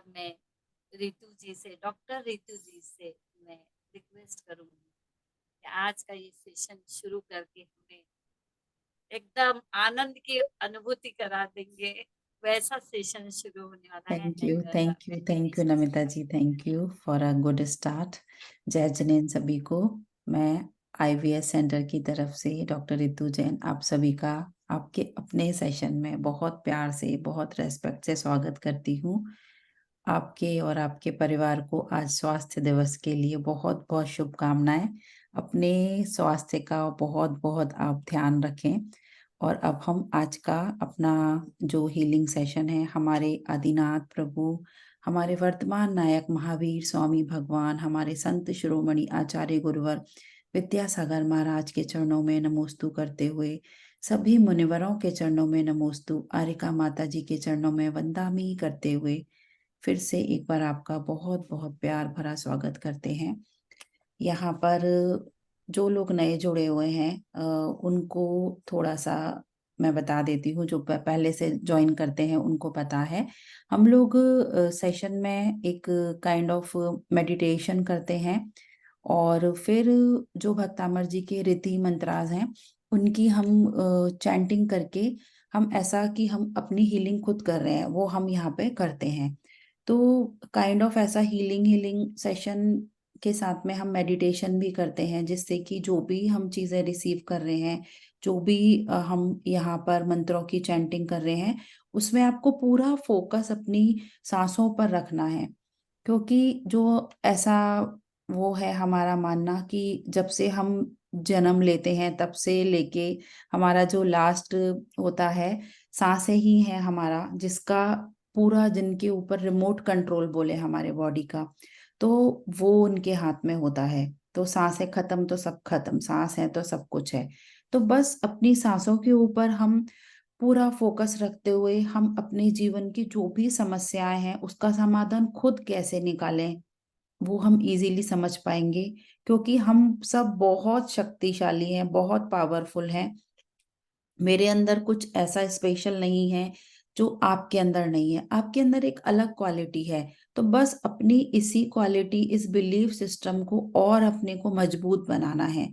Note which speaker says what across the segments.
Speaker 1: मैं रितु जी से, डॉक्टर रितु जी से मैं रिक्वेस्ट करूंगी कि आज का ये सेशन शुरू करके हमें एकदम आनंद की अनुभूति करा देंगे। वैसा सेशन शुरू होने वाला है।
Speaker 2: Thank you Namita ji, thank you for a good start. जय जिनेन सभी को। मैं आईवीएस सेंटर की तरफ से डॉक्टर रितु जैन आप सभी का आपके अपने सेशन में बहुत प्यार से, बहुत रेस्पेक्ट से स्वागत करती हूँ। आपके और आपके परिवार को आज स्वास्थ्य दिवस के लिए बहुत बहुत शुभकामनाएं। अपने स्वास्थ्य का बहुत बहुत आप ध्यान रखें। और अब हम आज का अपना जो हीलिंग सेशन है, हमारे आदिनाथ प्रभु, हमारे वर्तमान नायक महावीर स्वामी भगवान, हमारे संत शिरोमणि आचार्य गुरुवर विद्यासागर महाराज के चरणों में नमोस्तु करते हुए, सभी मुनिवरों के चरणों में नमोस्तु, आरिका माता जी के चरणों में वंदामी करते हुए फिर से एक बार आपका बहुत बहुत प्यार भरा स्वागत करते हैं। यहाँ पर जो लोग नए जुड़े हुए हैं उनको थोड़ा सा मैं बता देती हूँ। जो पहले से ज्वाइन करते हैं उनको पता है, हम लोग सेशन में एक काइंड ऑफ मेडिटेशन करते हैं और फिर जो भक्तामर जी के रीति मंत्रास हैं उनकी हम चैंटिंग करके, हम ऐसा कि हम अपनी हीलिंग खुद कर रहे हैं वो हम यहाँ पे करते हैं। तो काइंड ऑफ ऐसा हीलिंग हीलिंग सेशन के साथ में हम मेडिटेशन भी करते हैं, जिससे कि जो भी हम चीज़ें रिसीव कर रहे हैं, जो भी हम यहाँ पर मंत्रों की चैंटिंग कर रहे हैं, उसमें आपको पूरा फोकस अपनी सांसों पर रखना है। क्योंकि जो ऐसा वो है हमारा मानना कि जब से हम जन्म लेते हैं तब से लेके हमारा जो लास्ट होता है, सांसें ही है हमारा, जिसका पूरा जिनके ऊपर रिमोट कंट्रोल बोले हमारे बॉडी का, तो वो उनके हाथ में होता है। तो सांसें खत्म तो सब खत्म, सांस है तो सब कुछ है। तो बस अपनी सांसों के ऊपर हम पूरा फोकस रखते हुए हम अपने जीवन की जो भी समस्याएं हैं उसका समाधान खुद कैसे निकालें वो हम इजीली समझ पाएंगे। क्योंकि हम सब बहुत शक्तिशाली हैं, बहुत पावरफुल हैं। मेरे अंदर कुछ ऐसा स्पेशल नहीं है जो आपके अंदर नहीं है, आपके अंदर एक अलग क्वालिटी है। तो बस अपनी इसी क्वालिटी, इस बिलीफ सिस्टम को और अपने को मजबूत बनाना है।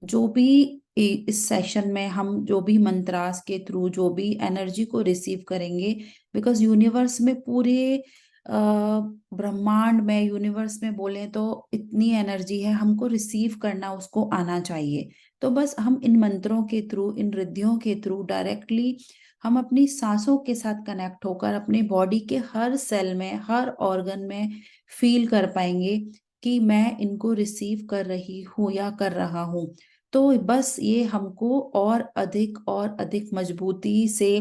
Speaker 2: जो भी इस सेशन में हम जो भी मंत्रास के थ्रू जो भी एनर्जी को रिसीव करेंगे, बिकॉज यूनिवर्स में पूरे ब्रह्मांड में, यूनिवर्स में बोले तो इतनी एनर्जी है, हमको रिसीव करना उसको आना चाहिए। तो बस हम इन मंत्रों के थ्रू, इन रिद्धियों के थ्रू डायरेक्टली हम अपनी सांसों के साथ कनेक्ट होकर अपने बॉडी के हर सेल में, हर ऑर्गन में फील कर पाएंगे कि मैं इनको रिसीव कर रही हूँ या कर रहा हूँ। तो बस ये हमको और अधिक मजबूती से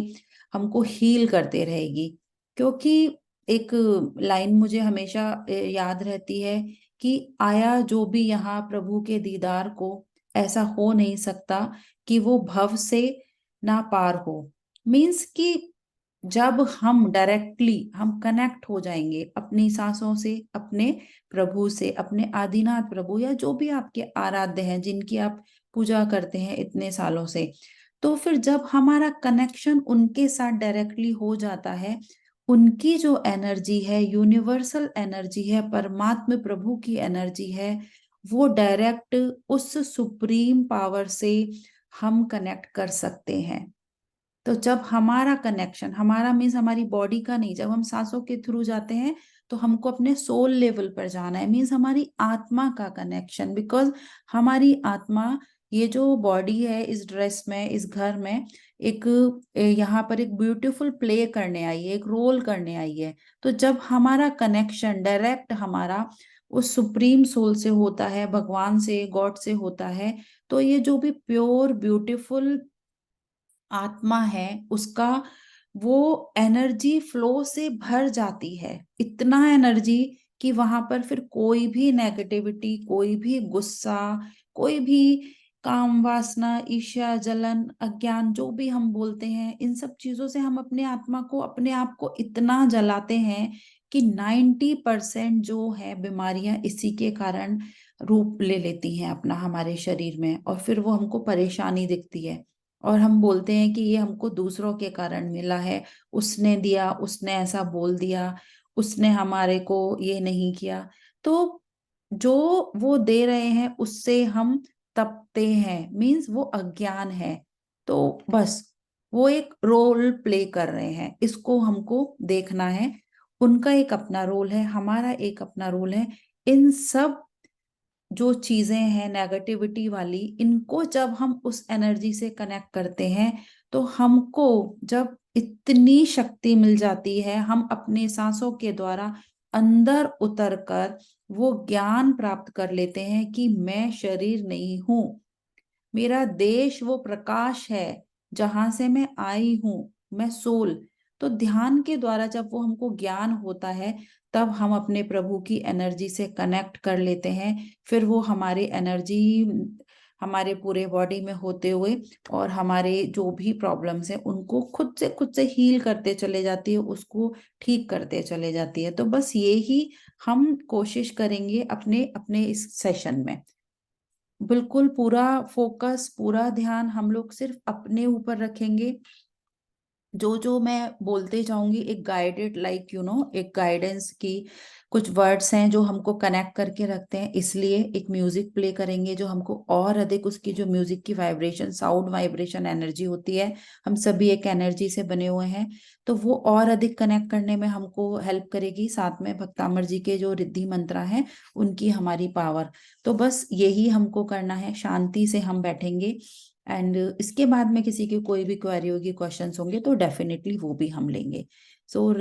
Speaker 2: हमको हील करते रहेगी। क्योंकि एक लाइन मुझे हमेशा याद रहती है कि आया जो भी यहाँ प्रभु के दीदार को, ऐसा हो नहीं सकता कि वो भव से ना पार हो। मीन्स कि जब हम डायरेक्टली हम कनेक्ट हो जाएंगे अपनी सांसों से, अपने प्रभु से, अपने आदिनाथ प्रभु या जो भी आपके आराध्य हैं जिनकी आप पूजा करते हैं इतने सालों से, तो फिर जब हमारा कनेक्शन उनके साथ डायरेक्टली हो जाता है, उनकी जो एनर्जी है, यूनिवर्सल एनर्जी है, परमात्मा प्रभु की एनर्जी है, वो डायरेक्ट उस सुप्रीम पावर से हम कनेक्ट कर सकते हैं। तो जब हमारा कनेक्शन, हमारा मीन्स हमारी बॉडी का नहीं, जब हम सांसों के थ्रू जाते हैं तो हमको अपने सोल लेवल पर जाना है, मीन्स हमारी आत्मा का कनेक्शन। बिकॉज हमारी आत्मा, ये जो बॉडी है, इस ड्रेस में, इस घर में एक यहाँ पर एक ब्यूटीफुल प्ले करने आई है, एक रोल करने आई है। तो जब हमारा कनेक्शन डायरेक्ट हमारा उस सुप्रीम सोल से होता है, भगवान से, गॉड से होता है, तो ये जो भी प्योर ब्यूटीफुल आत्मा है उसका वो एनर्जी फ्लो से भर जाती है, इतना एनर्जी कि वहां पर फिर कोई भी नेगेटिविटी, कोई भी गुस्सा, कोई भी काम वासना, ईर्ष्या, जलन, अज्ञान, जो भी हम बोलते हैं, इन सब चीजों से हम अपने आत्मा को, अपने आप को इतना जलाते हैं कि 90% जो है बीमारियां इसी के कारण रूप ले लेती हैं अपना हमारे शरीर में, और फिर वो हमको परेशानी दिखती है। और हम बोलते हैं कि ये हमको दूसरों के कारण मिला है, उसने दिया, उसने ऐसा बोल दिया, उसने हमारे को ये नहीं किया, तो जो वो दे रहे हैं उससे हम तपते हैं, मीन्स वो अज्ञान है। तो बस वो एक रोल प्ले कर रहे हैं, इसको हमको देखना है। उनका एक अपना रोल है, हमारा एक अपना रोल है। इन सब जो चीजें हैं नेगेटिविटी वाली, इनको जब हम उस एनर्जी से कनेक्ट करते हैं, तो हमको जब इतनी शक्ति मिल जाती है, हम अपने सांसों के द्वारा अंदर उतरकर वो ज्ञान प्राप्त कर लेते हैं कि मैं शरीर नहीं हूं, मेरा देश वो प्रकाश है जहां से मैं आई हूं, मैं सोल। तो ध्यान के द्वारा जब वो हमको ज्ञान होता है, तब हम अपने प्रभु की एनर्जी से कनेक्ट कर लेते हैं। फिर वो हमारे एनर्जी हमारे पूरे बॉडी में होते हुए और हमारे जो भी प्रॉब्लम्स हैं उनको खुद से हील करते चले जाती है, उसको ठीक करते चले जाती है। तो बस ये ही हम कोशिश करेंगे अपने अपने इस सेशन में। बिल्कुल पूरा फोकस, पूरा ध्यान हम लोग सिर्फ अपने ऊपर रखेंगे। जो जो मैं बोलते जाऊंगी, एक गाइडेड लाइक एक गाइडेंस की कुछ वर्ड्स हैं जो हमको कनेक्ट करके रखते हैं, इसलिए एक म्यूजिक प्ले करेंगे जो हमको और अधिक उसकी जो म्यूजिक की वाइब्रेशन, साउंड वाइब्रेशन एनर्जी होती है, हम सभी एक एनर्जी से बने हुए हैं, तो वो और अधिक कनेक्ट करने में हमको हेल्प करेगी। साथ में भक्तामर जी के जो रिद्धि मंत्र हैं उनकी हमारी पावर। तो बस यही हमको करना है, शांति से हम बैठेंगे। एंड इसके बाद में किसी की कोई भी क्वेरी होगी, क्वेश्चंस होंगे, तो डेफिनेटली वो भी हम लेंगे। सो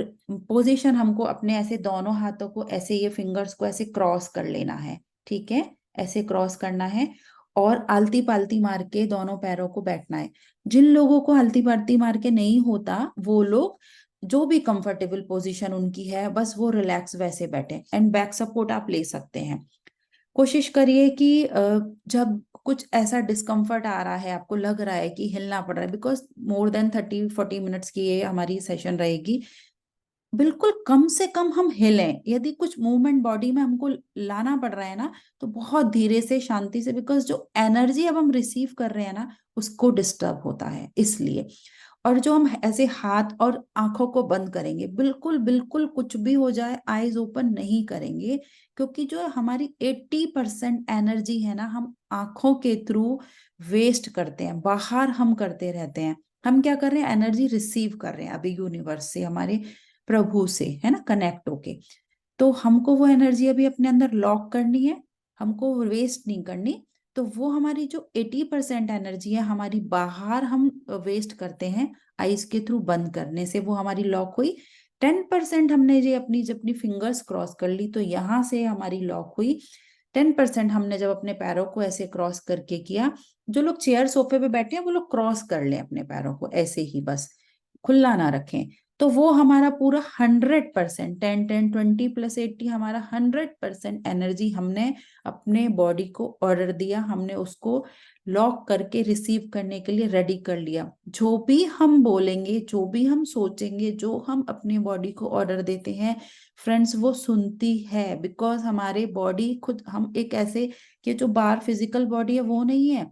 Speaker 2: पोजीशन हमको अपने ऐसे दोनों हाथों को ऐसे, ये फिंगर्स को ऐसे क्रॉस कर लेना है, ठीक है, ऐसे क्रॉस करना है। और आलती पालती मार के दोनों पैरों को बैठना है। जिन लोगों को आलती पालती मार के नहीं होता, वो लोग जो भी कंफर्टेबल पोजीशन उनकी है, बस वो रिलैक्स वैसे बैठे। एंड बैक सपोर्ट आप ले सकते हैं। कोशिश करिए कि जब कुछ ऐसा डिस्कम्फर्ट आ रहा है, आपको लग रहा है कि हिलना पड़ रहा है, बिकॉज मोर देन 30-40 मिनट्स की ये हमारी सेशन रहेगी, बिल्कुल कम से कम हम हिलें। यदि कुछ मूवमेंट बॉडी में हमको लाना पड़ रहा है ना, तो बहुत धीरे से, शांति से, बिकॉज जो एनर्जी अब हम रिसीव कर रहे हैं ना, उसको डिस्टर्ब होता है, इसलिए। और जो हम ऐसे हाथ और आंखों को बंद करेंगे, बिल्कुल बिल्कुल कुछ भी हो जाए आईज ओपन नहीं करेंगे, क्योंकि जो हमारी 80% एनर्जी है ना, हम आंखों के थ्रू वेस्ट करते हैं, बाहर हम करते रहते हैं। हम क्या कर रहे हैं, एनर्जी रिसीव कर रहे हैं अभी यूनिवर्स से, हमारे प्रभु से, है ना, कनेक्ट होके। तो हमको वो एनर्जी अभी अपने अंदर लॉक करनी है, हमको वेस्ट नहीं करनी। तो वो हमारी जो 80% एनर्जी है हमारी, बाहर हम वेस्ट करते हैं आईज के थ्रू बंद करने से, वो हमारी लॉक हुई। 10% हमने ये अपनी जब अपनी फिंगर्स क्रॉस कर ली, तो यहाँ से हमारी लॉक हुई। 10% हमने जब अपने पैरों को ऐसे क्रॉस करके किया, जो लोग चेयर सोफे पे बैठे हैं वो लोग क्रॉस कर लें अपने पैरों को ऐसे ही, बस खुला ना रखें। तो वो हमारा पूरा 100%, 10 10 20 + 80, हमारा 100% एनर्जी हमने अपने बॉडी को ऑर्डर दिया, हमने उसको लॉक करके रिसीव करने के लिए रेडी कर लिया। जो भी हम बोलेंगे, जो भी हम सोचेंगे, जो हम अपने बॉडी को ऑर्डर देते हैं, फ्रेंड्स, वो सुनती है। बिकॉज हमारे बॉडी खुद, हम एक ऐसे कि जो बाहर फिजिकल बॉडी है वो नहीं है,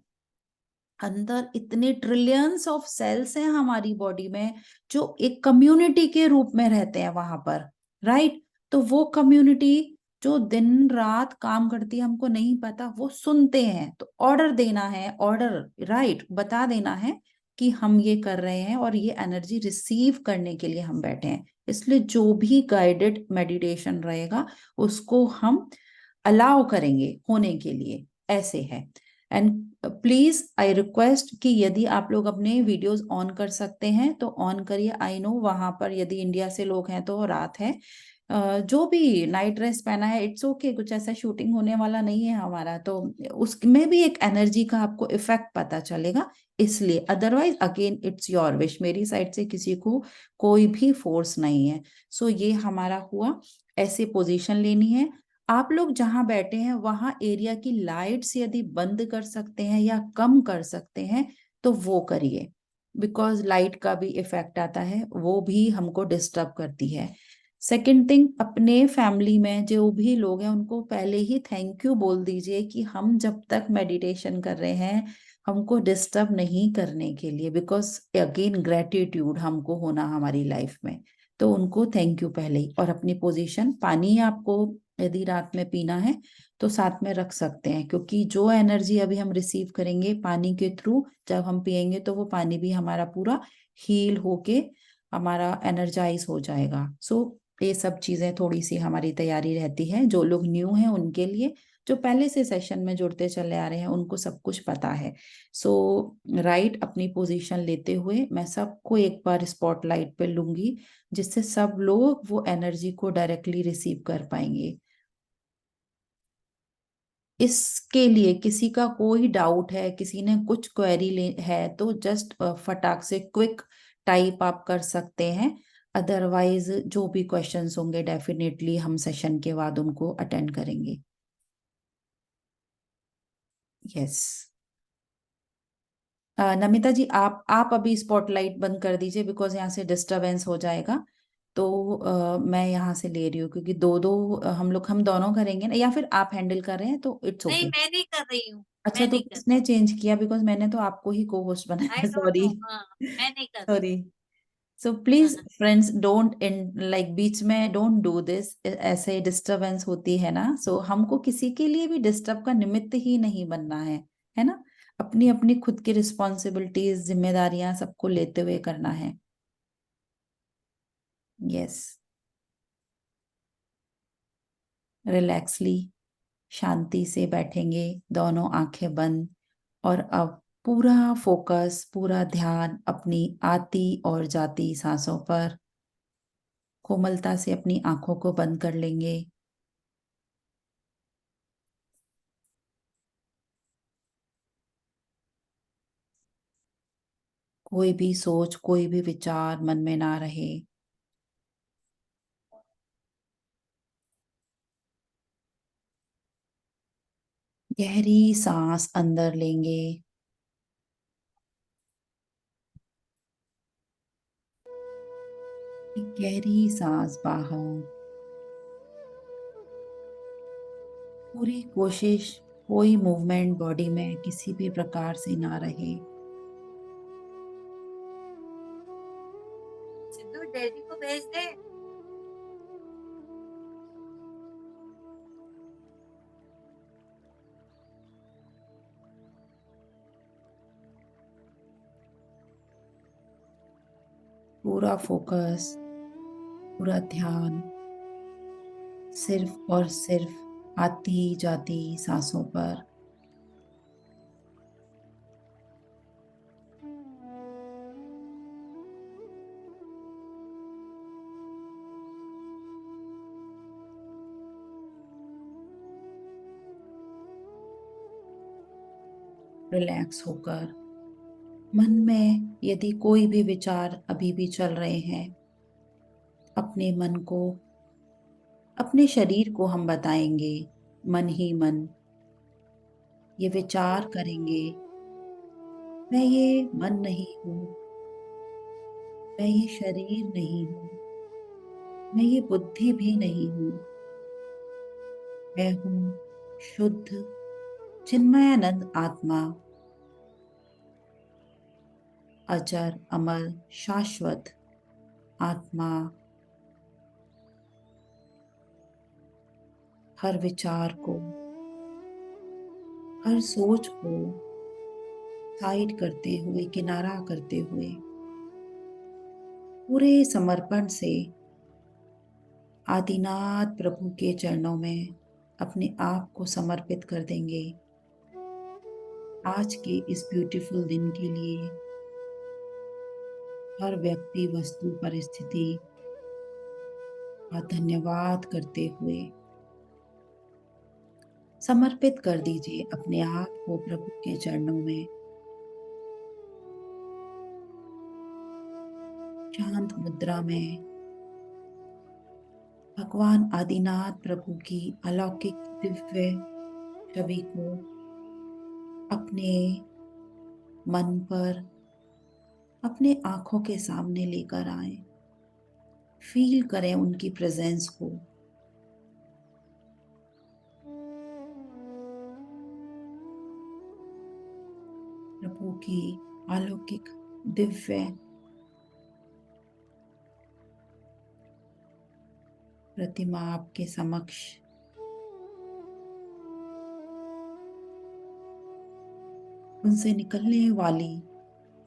Speaker 2: अंदर इतने ट्रिलियंस ऑफ सेल्स हैं हमारी बॉडी में, जो एक कम्युनिटी के रूप में रहते हैं वहां पर, राइट। तो वो कम्युनिटी जो दिन रात काम करती है, हमको नहीं पता, वो सुनते हैं। तो ऑर्डर देना है, ऑर्डर, राइट, बता देना है कि हम ये कर रहे हैं और ये एनर्जी रिसीव करने के लिए हम बैठे हैं। इसलिए जो भी गाइडेड मेडिटेशन रहेगा, उसको हम अलाउ करेंगे होने के लिए, ऐसे है। एंड प्लीज आई रिक्वेस्ट कि यदि आप लोग अपने वीडियोस ऑन कर सकते हैं तो ऑन करिए। आई नो वहां पर यदि इंडिया से लोग हैं तो रात है, जो भी नाइट ड्रेस पहना है इट्स ओके, कुछ ऐसा शूटिंग होने वाला नहीं है हमारा, तो उसमें भी एक एनर्जी का आपको इफेक्ट पता चलेगा, इसलिए। Otherwise again it's your wish, मेरी साइड से किसी को कोई भी फोर्स नहीं है। सो ये हमारा हुआ, ऐसे पोजीशन लेनी है। आप लोग जहां बैठे हैं वहां एरिया की लाइट्स यदि बंद कर सकते हैं या कम कर सकते हैं तो वो करिए, बिकॉज लाइट का भी इफेक्ट आता है, वो भी हमको डिस्टर्ब करती है। सेकंड थिंग, अपने फैमिली में जो भी लोग हैं उनको पहले ही थैंक यू बोल दीजिए कि हम जब तक मेडिटेशन कर रहे हैं हमको डिस्टर्ब नहीं करने के लिए, बिकॉज अगेन ग्रेटिट्यूड हमको होना हमारी लाइफ में। तो उनको थैंक यू पहले ही। और अपनी पोजीशन, पानी आपको यदि रात में पीना है तो साथ में रख सकते हैं, क्योंकि जो एनर्जी अभी हम रिसीव करेंगे पानी के थ्रू, जब हम पिएंगे तो वो पानी भी हमारा पूरा हील होके हमारा एनर्जाइज हो जाएगा। सो ये सब चीजें थोड़ी सी हमारी तैयारी रहती है। जो लोग न्यू हैं उनके लिए, जो पहले से सेशन में जुड़ते चले आ रहे हैं उनको सब कुछ पता है। सो राइट, अपनी पोजीशन लेते हुए मैं सबको एक बार स्पॉटलाइट पे लूंगी, जिससे सब लोग वो एनर्जी को डायरेक्टली रिसीव कर पाएंगे। इसके लिए किसी का कोई डाउट है, किसी ने कुछ क्वेरी है तो जस्ट फटाक से क्विक टाइप आप कर सकते हैं। अदरवाइज जो भी क्वेश्चंस होंगे डेफिनेटली हम सेशन के बाद उनको अटेंड करेंगे। यस, नमिता जी आप अभी स्पॉटलाइट बंद कर दीजिए, बिकॉज यहाँ से डिस्टरबेंस हो जाएगा। तो मैं यहाँ से ले रही हूँ, क्योंकि दो दो हम दोनों करेंगे ना, या फिर आप हैंडल कर रहे हैं तो इट्स
Speaker 1: नहीं,
Speaker 2: ओके।
Speaker 1: मैं नहीं कर रही हूँ।
Speaker 2: अच्छा,
Speaker 1: मैं
Speaker 2: तो
Speaker 1: नहीं कर
Speaker 2: किसने चेंज किया? बिकॉज मैंने तो आपको ही को होस्ट बनाया
Speaker 1: आई
Speaker 2: है।
Speaker 1: Don't
Speaker 2: sorry,
Speaker 1: no. हाँ, मैं नहीं कर रही।
Speaker 2: सॉरी। सो
Speaker 1: हाँ,
Speaker 2: प्लीज
Speaker 1: हाँ।
Speaker 2: फ्रेंड्स, डोंट इन लाइक बीच में डोंट डू दिस, ऐसे डिस्टरबेंस होती है ना। सो हमको किसी के लिए भी डिस्टर्ब का निमित्त ही नहीं बनना है ना। अपनी अपनी खुद की रिस्पॉन्सिबिलिटीज, जिम्मेदारियां सबको लेते हुए करना है। यस, रिलैक्सली, शांति से बैठेंगे, दोनों आंखें बंद। और अब पूरा फोकस, पूरा ध्यान अपनी आती और जाती सांसों पर। कोमलता से अपनी आंखों को बंद कर लेंगे। कोई भी सोच, कोई भी विचार मन में ना रहे। गहरी सांस अंदर लेंगे, एक गहरी सांस बाहर। पूरी कोशिश, कोई मूवमेंट बॉडी में किसी भी प्रकार से ना रहे।
Speaker 1: सिद्धू, डैडी को भेज दे।
Speaker 2: पूरा फोकस, पूरा ध्यान सिर्फ और सिर्फ आती जाती सांसों पर। रिलैक्स होकर, मन में यदि कोई भी विचार अभी भी चल रहे हैं, अपने मन को, अपने शरीर को हम बताएंगे, मन ही मन ये विचार करेंगे, मैं ये मन नहीं हूँ, मैं ये शरीर नहीं हूँ, मैं ये बुद्धि भी नहीं हूँ। मैं हूँ शुद्ध चिन्मयानंद आत्मा, अजर अमर शाश्वत आत्मा। हर विचार को, हर सोच को साइड करते हुए, किनारा करते हुए, पूरे समर्पण से आदिनाथ प्रभु के चरणों में अपने आप को समर्पित कर देंगे। आज के इस ब्यूटीफुल दिन के लिए हर व्यक्ति, वस्तु, परिस्थिति का धन्यवाद करते हुए समर्पित कर दीजिए अपने आप को प्रभु के चरणों में। शांत मुद्रा में भगवान आदिनाथ प्रभु की अलौकिक दिव्य छवि को अपने मन पर, अपने आंखों के सामने लेकर आए। फील करें उनकी प्रेजेंस को। प्रभु की अलौकिक दिव्य प्रतिमा आपके समक्ष उनसे निकलने वाली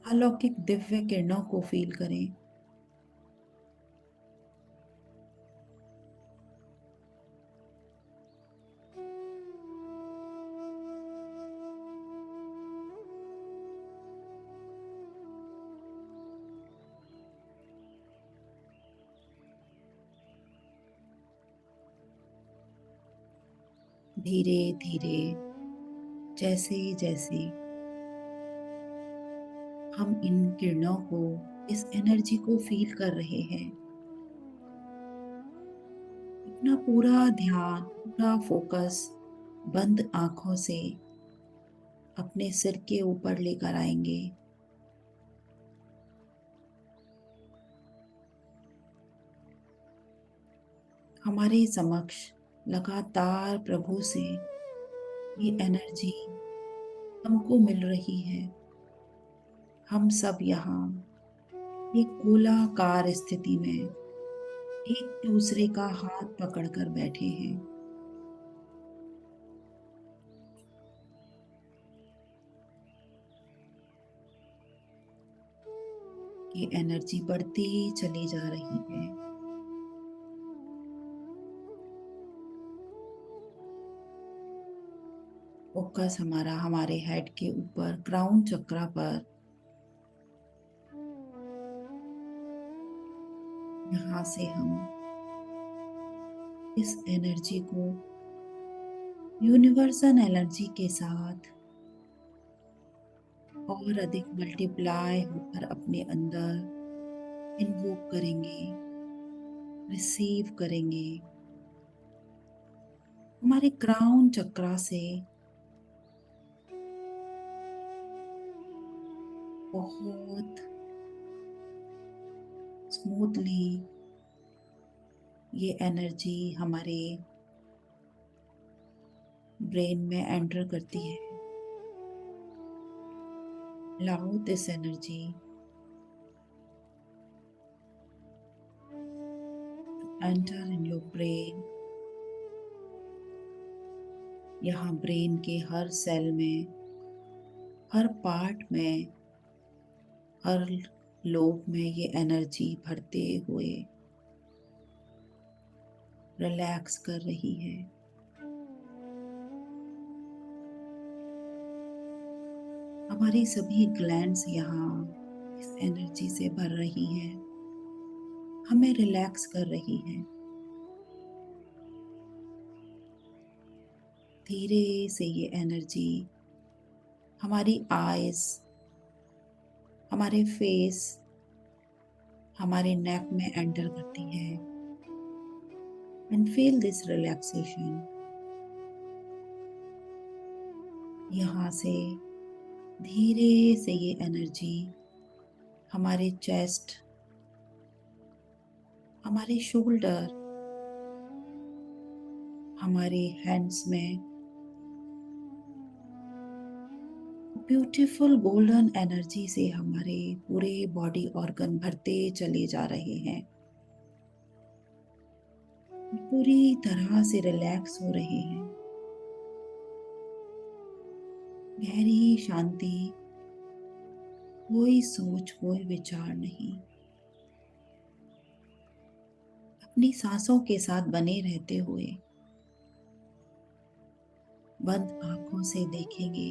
Speaker 2: अलौकिक दिव्य किरणों को फील करें। धीरे धीरे जैसे जैसे हम इन किरणों को, इस एनर्जी को फील कर रहे हैं, अपना पूरा ध्यान, पूरा फोकस बंद आंखों से अपने सिर के ऊपर लेकर आएंगे। हमारे समक्ष लगातार प्रभु से ये एनर्जी हमको मिल रही है। हम सब यहाँ एक गोलाकार स्थिति में एक दूसरे का हाथ पकड़कर बैठे हैं। ये एनर्जी बढ़ती चली जा रही है। फोकस हमारा हमारे हेड के ऊपर क्राउन चक्रा पर, यहाँ से हम इस एनर्जी को यूनिवर्सल एनर्जी के साथ और अधिक मल्टीप्लाई होकर अपने अंदर इन्वोक करेंगे, रिसीव करेंगे। हमारे क्राउन चक्रा से बहुत स्मूथली ये एनर्जी हमारे ब्रेन में एंटर करती है। Allow this energy to enter in your brain. यहाँ ब्रेन के हर सेल में, हर पार्ट में, हर लोब में ये एनर्जी भरते हुए रिलैक्स कर रही है। हमारी सभी ग्लैंड्स यहाँ इस एनर्जी से भर रही हैं, हमें रिलैक्स कर रही हैं। धीरे से ये एनर्जी हमारी आईज, हमारे फेस, हमारे नेक में एंटर करती है। And feel this relaxation. यहाँ से धीरे से ये एनर्जी हमारे चेस्ट, हमारे शोल्डर, हमारे हैंड्स में ब्यूटीफुल गोल्डन एनर्जी से हमारे पूरे बॉडी ऑर्गन भरते चले जा रहे हैं, पूरी तरह से रिलैक्स हो रहे हैं। गहरी शांति, कोई सोच, कोई विचार नहीं। अपनी सांसों के साथ बने रहते हुए बंद आंखों से देखेंगे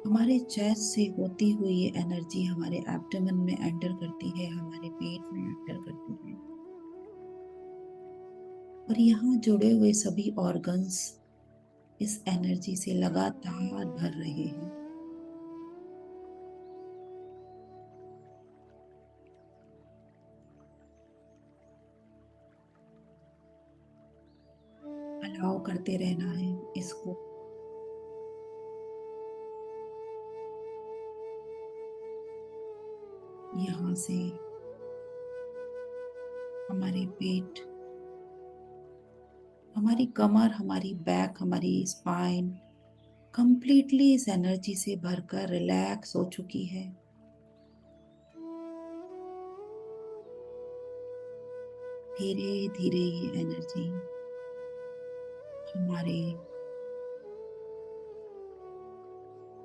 Speaker 2: हमारे चेस्ट से होती हुई ये एनर्जी हमारे एब्डोमेन में एंटर करती है, हमारे पेट में एंटर करती है और यहाँ जुड़े हुए सभी ऑर्गन्स इस एनर्जी से लगातार भर रहे हैं। अलाउ करते रहना है इसको। यहाँ से हमारे पेट, हमारी कमर, हमारी बैक, हमारी स्पाइन कंप्लीटली इस एनर्जी से भरकर रिलैक्स हो चुकी है। धीरे धीरे ये एनर्जी हमारे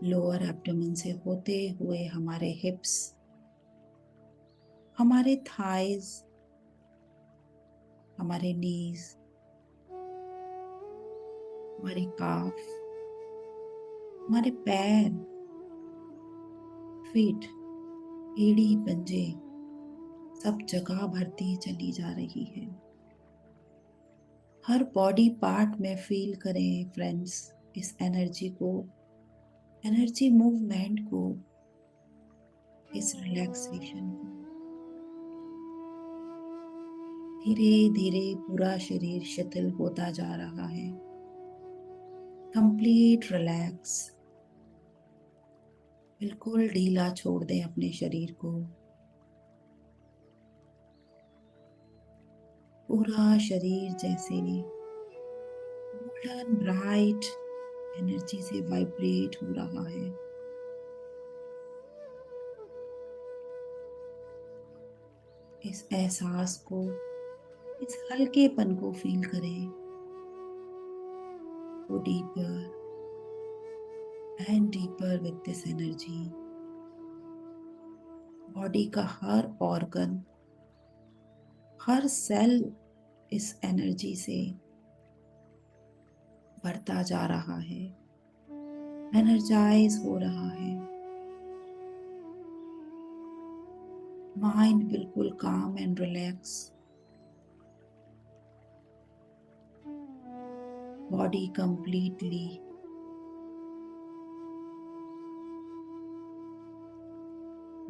Speaker 2: लोअर एब्डोमेन से होते हुए हमारे हिप्स, हमारे थाइज, हमारे नीज, हमारे काफ, हमारे पैर, फीट, एड़ी, पंजे, सब जगह भरती चली जा रही है। हर बॉडी पार्ट में फील करें फ्रेंड्स इस एनर्जी को, एनर्जी मूवमेंट को, इस रिलैक्सेशन को। धीरे धीरे पूरा शरीर शिथिल होता जा रहा है। कंप्लीट रिलैक्स, बिल्कुल ढीला छोड़ दें अपने शरीर को। पूरा शरीर जैसे गोल्डन ब्राइट एनर्जी से वाइब्रेट हो रहा है। इस एहसास को, इस हल्केपन को फील करें। Go deeper and deeper with this energy. Body का हर ऑर्गन, हर सेल इस एनर्जी से बढ़ता जा रहा है, एनर्जाइज हो रहा है। माइंड बिल्कुल calm and relax, body completely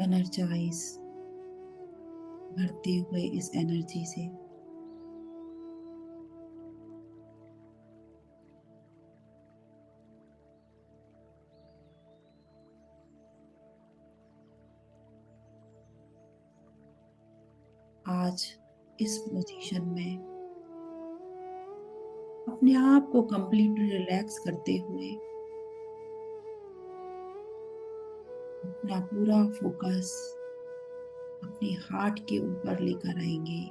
Speaker 2: energize, भरते हुए इस एनर्जी से। आज इस पोजीशन में अपने आप को कंप्लीटली रिलैक्स करते हुए अपना पूरा फोकस अपने हार्ट के ऊपर लेकर आएंगे।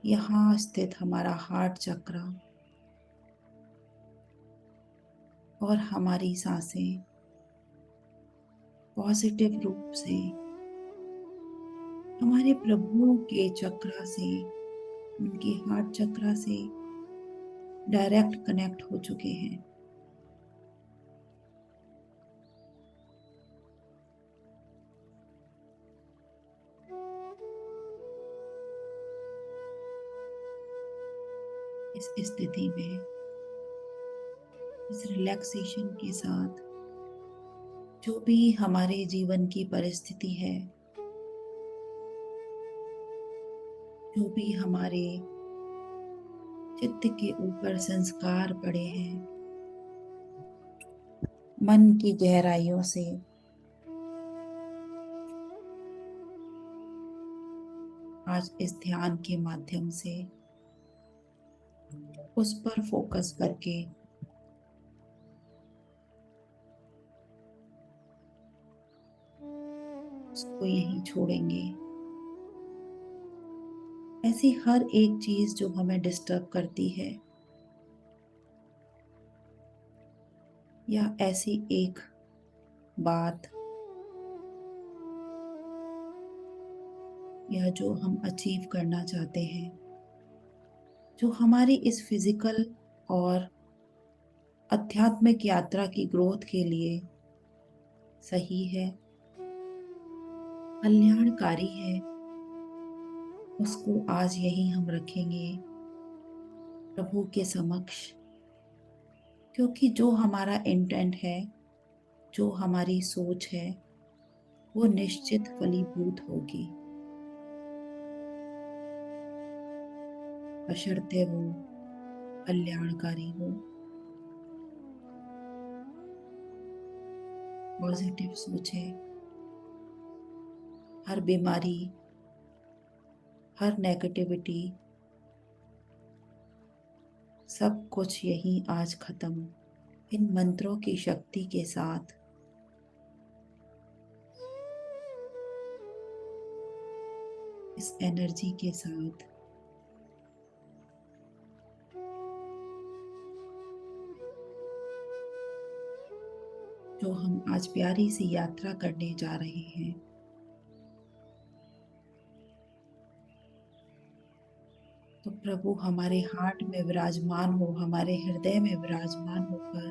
Speaker 2: यहाँ स्थित हमारा हार्ट चक्र और हमारी सांसें पॉजिटिव रूप से हमारे प्रभु के चक्र से, उनके हार्ट चक्र से डायरेक्ट कनेक्ट हो चुके हैं। इस स्थिति में, इस रिलैक्सेशन के साथ जो भी हमारे जीवन की परिस्थिति है, जो भी हमारे चित्त के ऊपर संस्कार पड़े हैं, मन की गहराइयों से आज इस ध्यान के माध्यम से उस पर फोकस करके उसको यहीं छोड़ेंगे। ऐसी हर एक चीज जो हमें डिस्टर्ब करती है, या ऐसी एक बात या जो हम अचीव करना चाहते हैं, जो हमारी इस फिजिकल और आध्यात्मिक यात्रा की ग्रोथ के लिए सही है, कल्याणकारी है, उसको आज यही हम रखेंगे प्रभु के समक्ष। क्योंकि जो हमारा इंटेंट है, जो हमारी सोच है, वो निश्चित फलीभूत होगी, बशर्ते वो कल्याणकारी हो। पॉजिटिव सोचें। हर बीमारी, हर नेगेटिविटी, सब कुछ यही आज खत्म, इन मंत्रों की शक्ति के साथ। इस एनर्जी के साथ जो हम आज प्यारी सी यात्रा करने जा रहे हैं, तो प्रभु हमारे हार्ट में विराजमान हो, हमारे हृदय में विराजमान होकर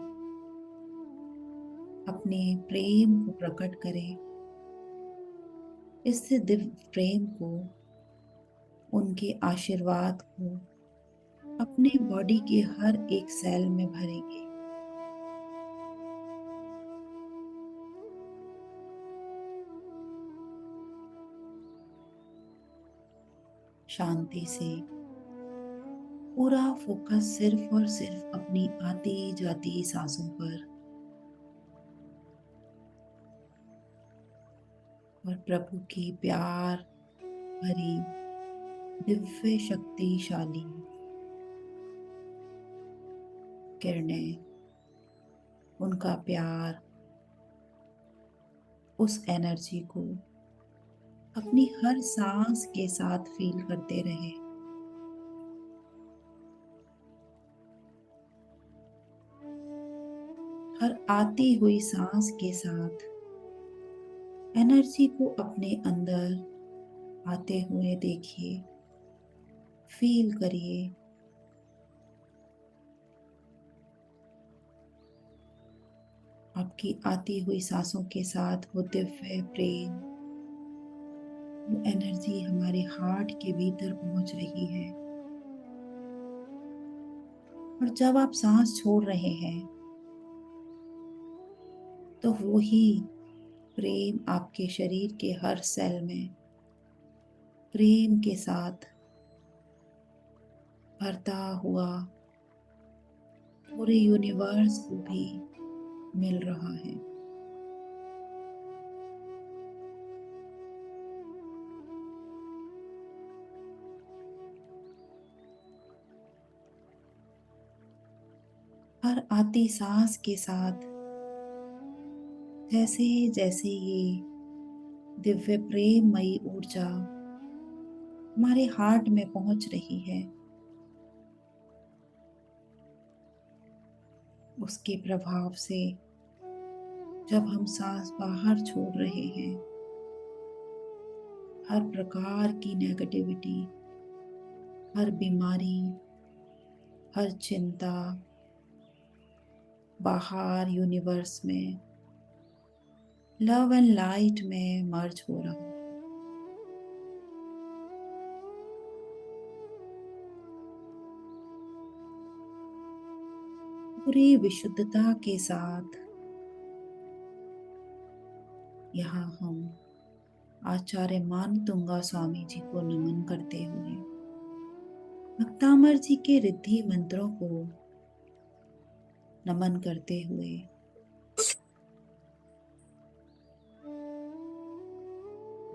Speaker 2: अपने प्रेम को प्रकट करें। इस दिव्य प्रेम को, उनके आशीर्वाद को अपने बॉडी के हर एक सेल में भरेंगे। शांति से पूरा फोकस सिर्फ और सिर्फ अपनी आती जाती सांसों पर और प्रभु की प्यार भरी दिव्य शक्तिशाली किरणें, उनका प्यार, उस एनर्जी को अपनी हर सांस के साथ फील करते रहे। हर आती हुई सांस के साथ एनर्जी को अपने अंदर आते हुए देखिए, फील करिए। आपकी आती हुई सांसों के साथ वो दिव्य प्रेम, वो एनर्जी हमारे हार्ट के भीतर पहुंच रही है। और जब आप सांस छोड़ रहे हैं तो वो ही प्रेम आपके शरीर के हर सेल में प्रेम के साथ भरता हुआ पूरे यूनिवर्स को भी मिल रहा है। हर आती सांस के साथ जैसे जैसे ये दिव्य प्रेममयी ऊर्जा हमारे हार्ट में पहुंच रही है, उसके प्रभाव से जब हम सांस बाहर छोड़ रहे हैं, हर प्रकार की नेगेटिविटी, हर बीमारी, हर चिंता बाहर यूनिवर्स में लव एंड लाइट में मर्ज हो रहा है। पूरी विशुद्धता के साथ यहाँ हम आचार्य मानतुंगा स्वामी जी को नमन करते हुए भक्तामर जी के रिद्धि मंत्रों को नमन करते हुए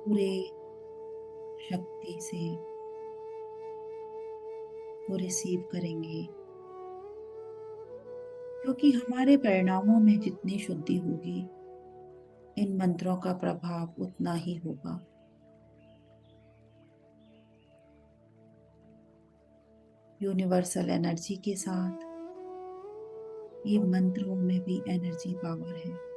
Speaker 2: पूरे शक्ति से वो रिसीव करेंगे, क्योंकि हमारे परिणामों में जितनी शुद्धि होगी इन मंत्रों का प्रभाव उतना ही होगा। यूनिवर्सल एनर्जी के साथ ये मंत्रों में भी एनर्जी पावर है।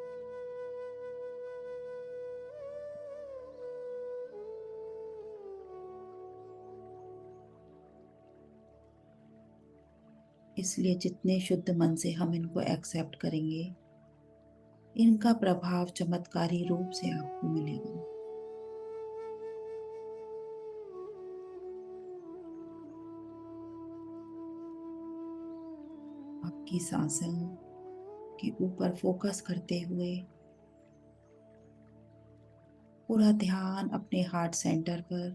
Speaker 2: इसलिए जितने शुद्ध मन से हम इनको एक्सेप्ट करेंगे, इनका प्रभाव चमत्कारी रूप से आपको मिलेगा। आपकी सांसों के ऊपर फोकस करते हुए पूरा ध्यान अपने हार्ट सेंटर पर,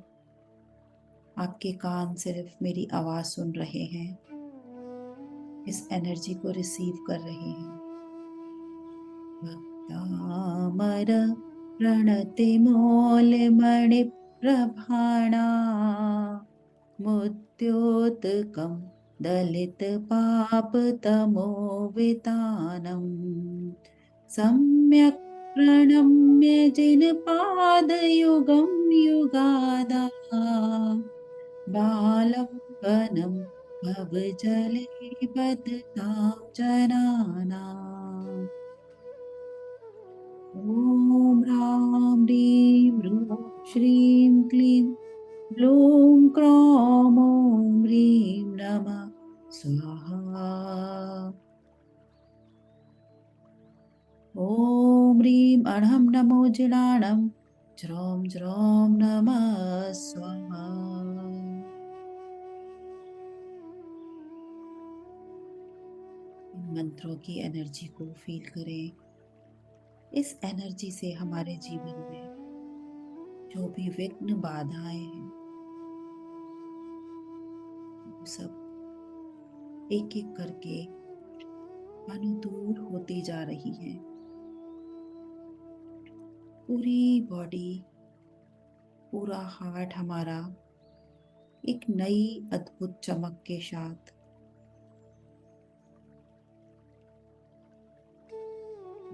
Speaker 2: आपके कान सिर्फ मेरी आवाज सुन रहे हैं, इस एनर्जी को रिसीव कर रहे हैं। भक्तामर प्रणति मोल मणि प्रभाणा मुद्योतकम दलित पाप तमो वितानम सम्यक प्रणम्य जिनपादयुगं युगादा बालम्बनं भवजले बदतां जनानाम्। ॐ ह्रां ह्रीं ह्रूं श्रीं क्लीं ब्लूं क्रों ॐ ह्रीं नमः स्वाहा। ॐ ह्रीं अणं नमो जिणाणं ज्रों ज्रों नमः स्वाहा। इन मंत्रों की एनर्जी को फील करें। इस एनर्जी से हमारे जीवन में जो भी विघ्न बाधाएं हैं वो सब एक एक करके मानो दूर होती जा रही हैं। पूरी बॉडी, पूरा हार्ट हमारा एक नई अद्भुत चमक के साथ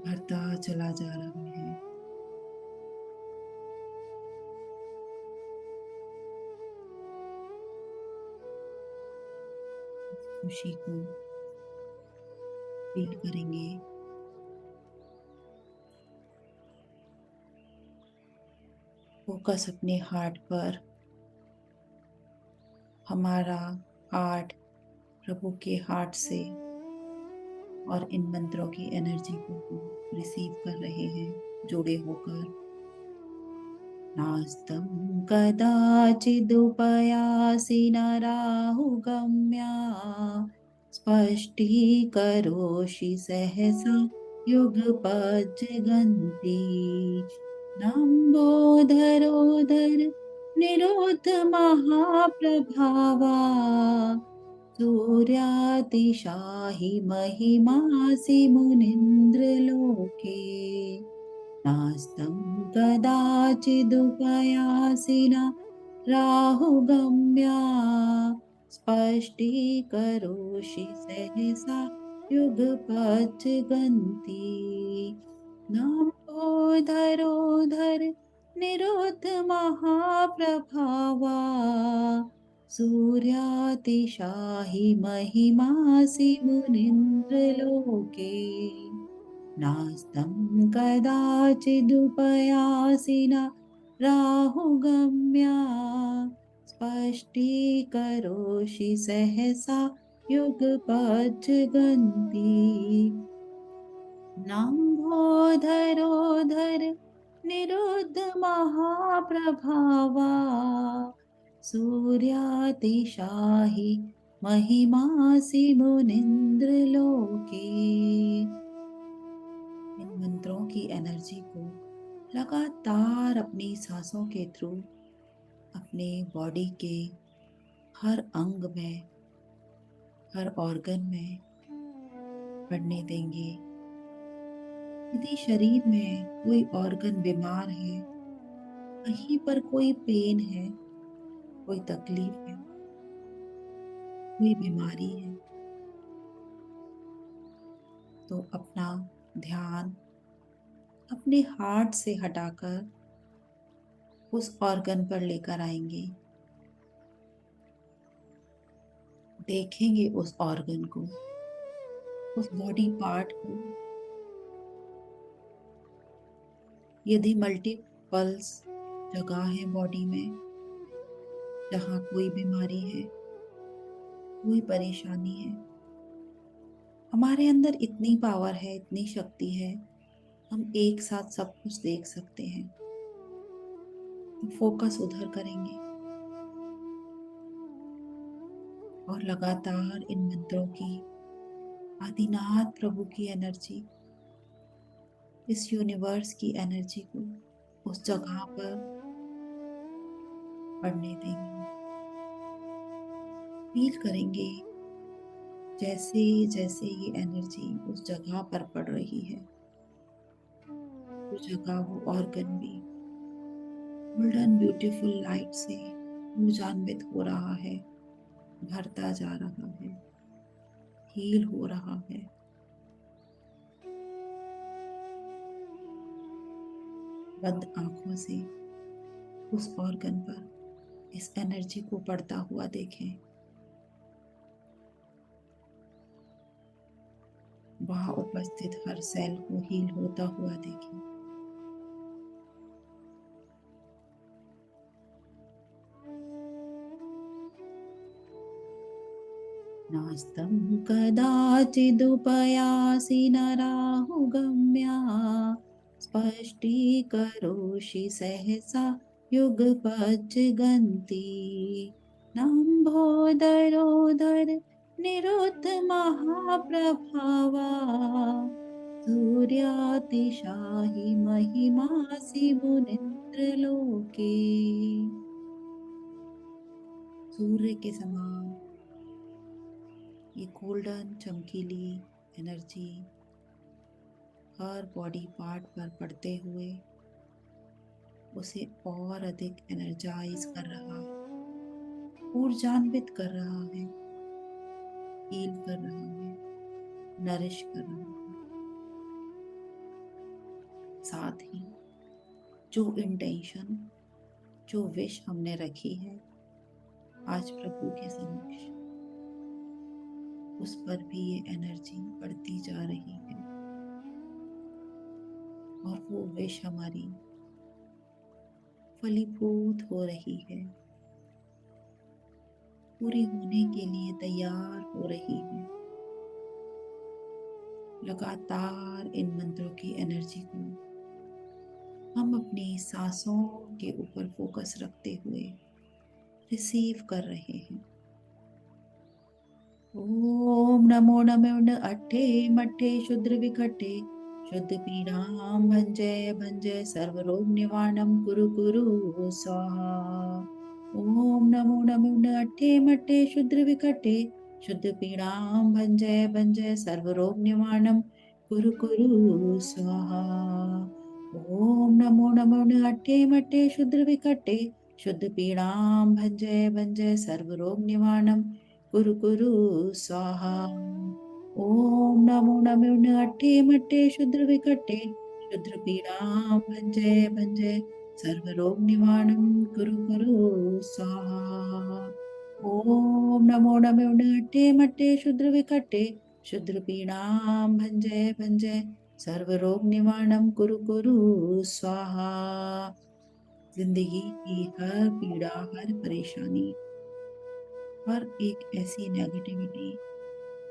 Speaker 2: भरता चला जा रहा है। खुशी को फील करेंगे। फोकस अपने हार्ट पर। हमारा हार्ट प्रभु के हार्ट से और इन मंत्रों की एनर्जी को रिसीव कर रहे हैं जुड़े होकर। नास्तं कदाचिदुपयासि न राहुगम्या स्पष्टीकरोषि सहसा युगपज्जगन्ति। नम्बोदरोदर निरोध महाप्रभावा सूर्यातिशाहि महिमासि मुनीन्द्रलोके। नास्तं कदाचिदुपयासि न राहुगम्या स्पष्टीकरोषि सहसा युगपज्जगन्ति। नम्बोदरोदर निरोध महाप्रभावा सूर्यातिशाहि महिमासि मुनीन्द्रलोके। नास्तं कदाचिदुपयासि न राहुगम्या स्पष्टीकरोषि सहसा युगपज्जगन्ति। नम्बोदरोदर निरुद्ध महाप्रभावा सूर्यातिशाहि महिमासि मुनीन्द्रलोके। इन मंत्रों की एनर्जी को लगातार अपनी सांसों के थ्रू अपने बॉडी के हर अंग में, हर ऑर्गन में बढ़ने देंगे। यदि शरीर में कोई ऑर्गन बीमार है, कहीं पर कोई पेन है, कोई तकलीफ है, कोई बीमारी है, तो अपना ध्यान अपने हार्ट से हटाकर उस ऑर्गन पर लेकर आएंगे। देखेंगे उस ऑर्गन को, उस बॉडी पार्ट को। यदि मल्टीपल्स जगह है बॉडी में जहाँ कोई बीमारी है, कोई परेशानी है, हमारे अंदर इतनी पावर है, इतनी शक्ति है, हम एक साथ सब कुछ देख सकते हैं। तो फोकस उधर करेंगे और लगातार इन मंत्रों की, आदिनाथ प्रभु की एनर्जी, इस यूनिवर्स की एनर्जी को उस जगह पर पड़ने देंगे। फील करेंगे जैसे जैसे ये एनर्जी उस जगह पर पड़ रही है, वो जगह, वो ऑर्गन भी गोल्डन ब्यूटीफुल लाइट से ऊर्जान्वित हो रहा है, भरता जा रहा है, हील हो रहा है। बंद आंखों से उस ऑर्गन पर इस एनर्जी को पड़ता हुआ देखें। वहां उपस्थित हर सेल को हील होता हुआ देखें। नास्तं कदाचिदुपयासि नराहुगम्या स्पष्टीकरोषि सहसा युगपज्जगन्ति नम्भोदरोदर निरुद्धमहाप्रभावा सूर्यातिशाहि महिमासि मुनिन्द्रलोके। सूर्य के समान ये गोल्डन चमकीली एनर्जी हर बॉडी पार्ट पर पड़ते हुए उसे और अधिक एनर्जाइज कर रहा है, ऊर्जान्वित कर रहा है, हील कर रहा है, नरिश कर रहा है। साथ ही जो इंटेंशन, जो विश हमने रखी है आज प्रभु के समक्ष, उस पर भी ये एनर्जी बढ़ती जा रही है और वो विश हमारी फलीभूत हो रही है, पूरी होने के लिए तैयार हो रही है। लगातार इन मंत्रों की एनर्जी को हम अपनी सांसों के ऊपर फोकस रखते हुए रिसीव कर रहे हैं। ओम नमो नमो अट्ठे मट्ठे शुद्र विखट्टे शुद्ध पीड़ाम भंजय भंजय सर्व रोग निवारणम कुरु कुरु स्वाहा। ओम नमो नमो अट्ठे मट्ठे शुद्र विखट्टे शुद्ध पीड़ाम भंजय भंजय सर्व रोग निवारणम कुरु कुरु स्वाहा। ओम नमो नमो अट्ठे मट्ठे शुद्र विखट्टे शुद्ध पीड़ाम भंजय भंजय सर्व रोग निवारणम कुरु कुरु स्वाहा। ओम नमो नमो अट्ठे मट्ठे शुद्र विखट्टे शुद्र पीड़ाम भंजय भंजय सर्व रोग निवारणम कुरु कुरु स्वाहा। ओम नमो नमो अट्ठे मट्ठे शुद्र विखट्टे शुद्र पीड़ाम भंजय भंजय सर्व रोग निवारणम कुरु कुरु स्वाहा। जिंदगी की हर पीड़ा, हर परेशानी, हर एक ऐसी नेगेटिविटी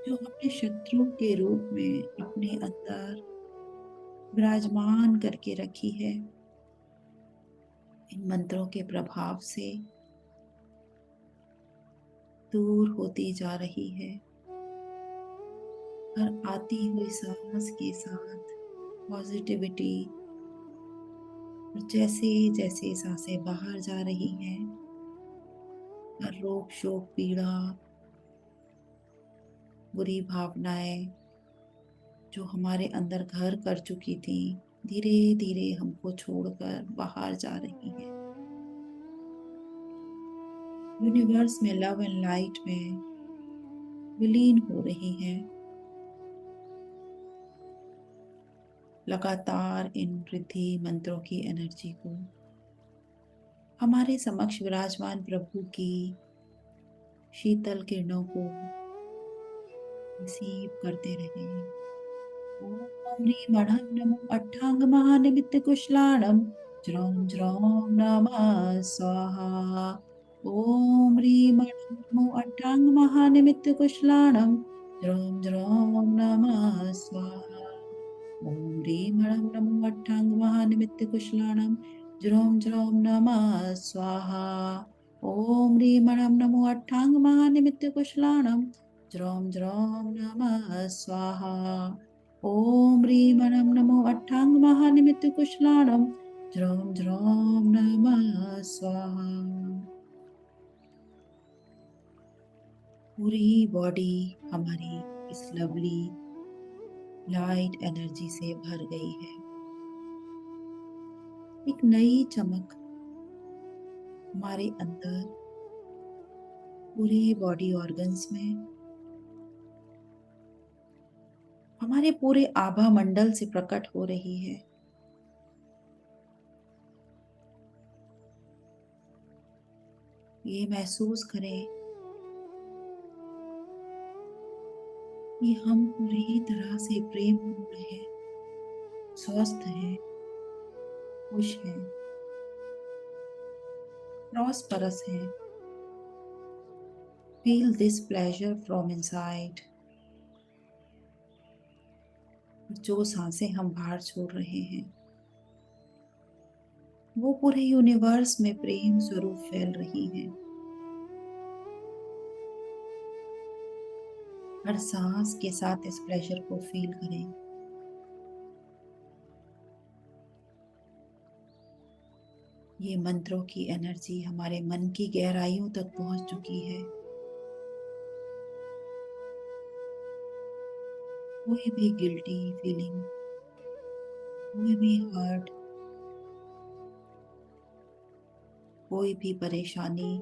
Speaker 2: जो अपने शत्रु के रूप में अपने अंदर विराजमान करके रखी है, इन मंत्रों के प्रभाव से दूर होती जा रही है। हर आती हुई सांस के साथ पॉजिटिविटी, और जैसे जैसे सांसें बाहर जा रही हैं, हर रोग शोक पीड़ा, बुरी भावनाएं जो हमारे अंदर घर कर चुकी थी, धीरे धीरे हमको छोड़कर बाहर जा रही है। यूनिवर्स में लव एंड लाइट में विलीन हो रही है। लगातार इन रिद्धि मंत्रों की एनर्जी को हमारे समक्ष विराजमान प्रभु की शीतल किरणों को रिसीव करते रहे। ओम ह्रीं मणं नमो अट्टांग महानिमित्त कुशलाणं ज्रों ज्रों नमः स्वाहा। ओम ह्रीं मणं नमो अट्टांग महानिमित्त कुशलाणं ज्रों ज्रों नमः स्वाहा। ओम ह्रीं मणं नमो अट्टांग महानिमित्त कुशलाणं ज्रों ज्रों नमः स्वाहा। ओम ह्रीं मणं नमो अट्टांग महानिमित्त कुशलाणं ज्रों ज्रों नमः स्वाहा। ओम ह्रीं मणं नमो अट्टांग महानिमित्त कुशलाणं ज्रों ज्रों नमः स्वाहा। पूरी बॉडी हमारी इस लवली लाइट एनर्जी से भर गई है। एक नई चमक हमारे अंदर पूरे बॉडी ऑर्गन्स में, हमारे पूरे आभा मंडल से प्रकट हो रही है। ये महसूस करें कि हम पूरी तरह से प्रेम पूर्ण हैं, स्वस्थ हैं, खुश हैं, प्रॉस्परस हैं। Feel this pleasure from inside। जो सांसें हम बाहर छोड़ रहे हैं, वो पूरे यूनिवर्स में प्रेम स्वरूप फैल रही हैं। हर सांस के साथ इस प्लेजर को फील करें। ये मंत्रों की एनर्जी हमारे मन की गहराइयों तक पहुंच चुकी है। कोई भी गिल्टी फीलिंग, कोई भी हर्ट, कोई भी परेशानी,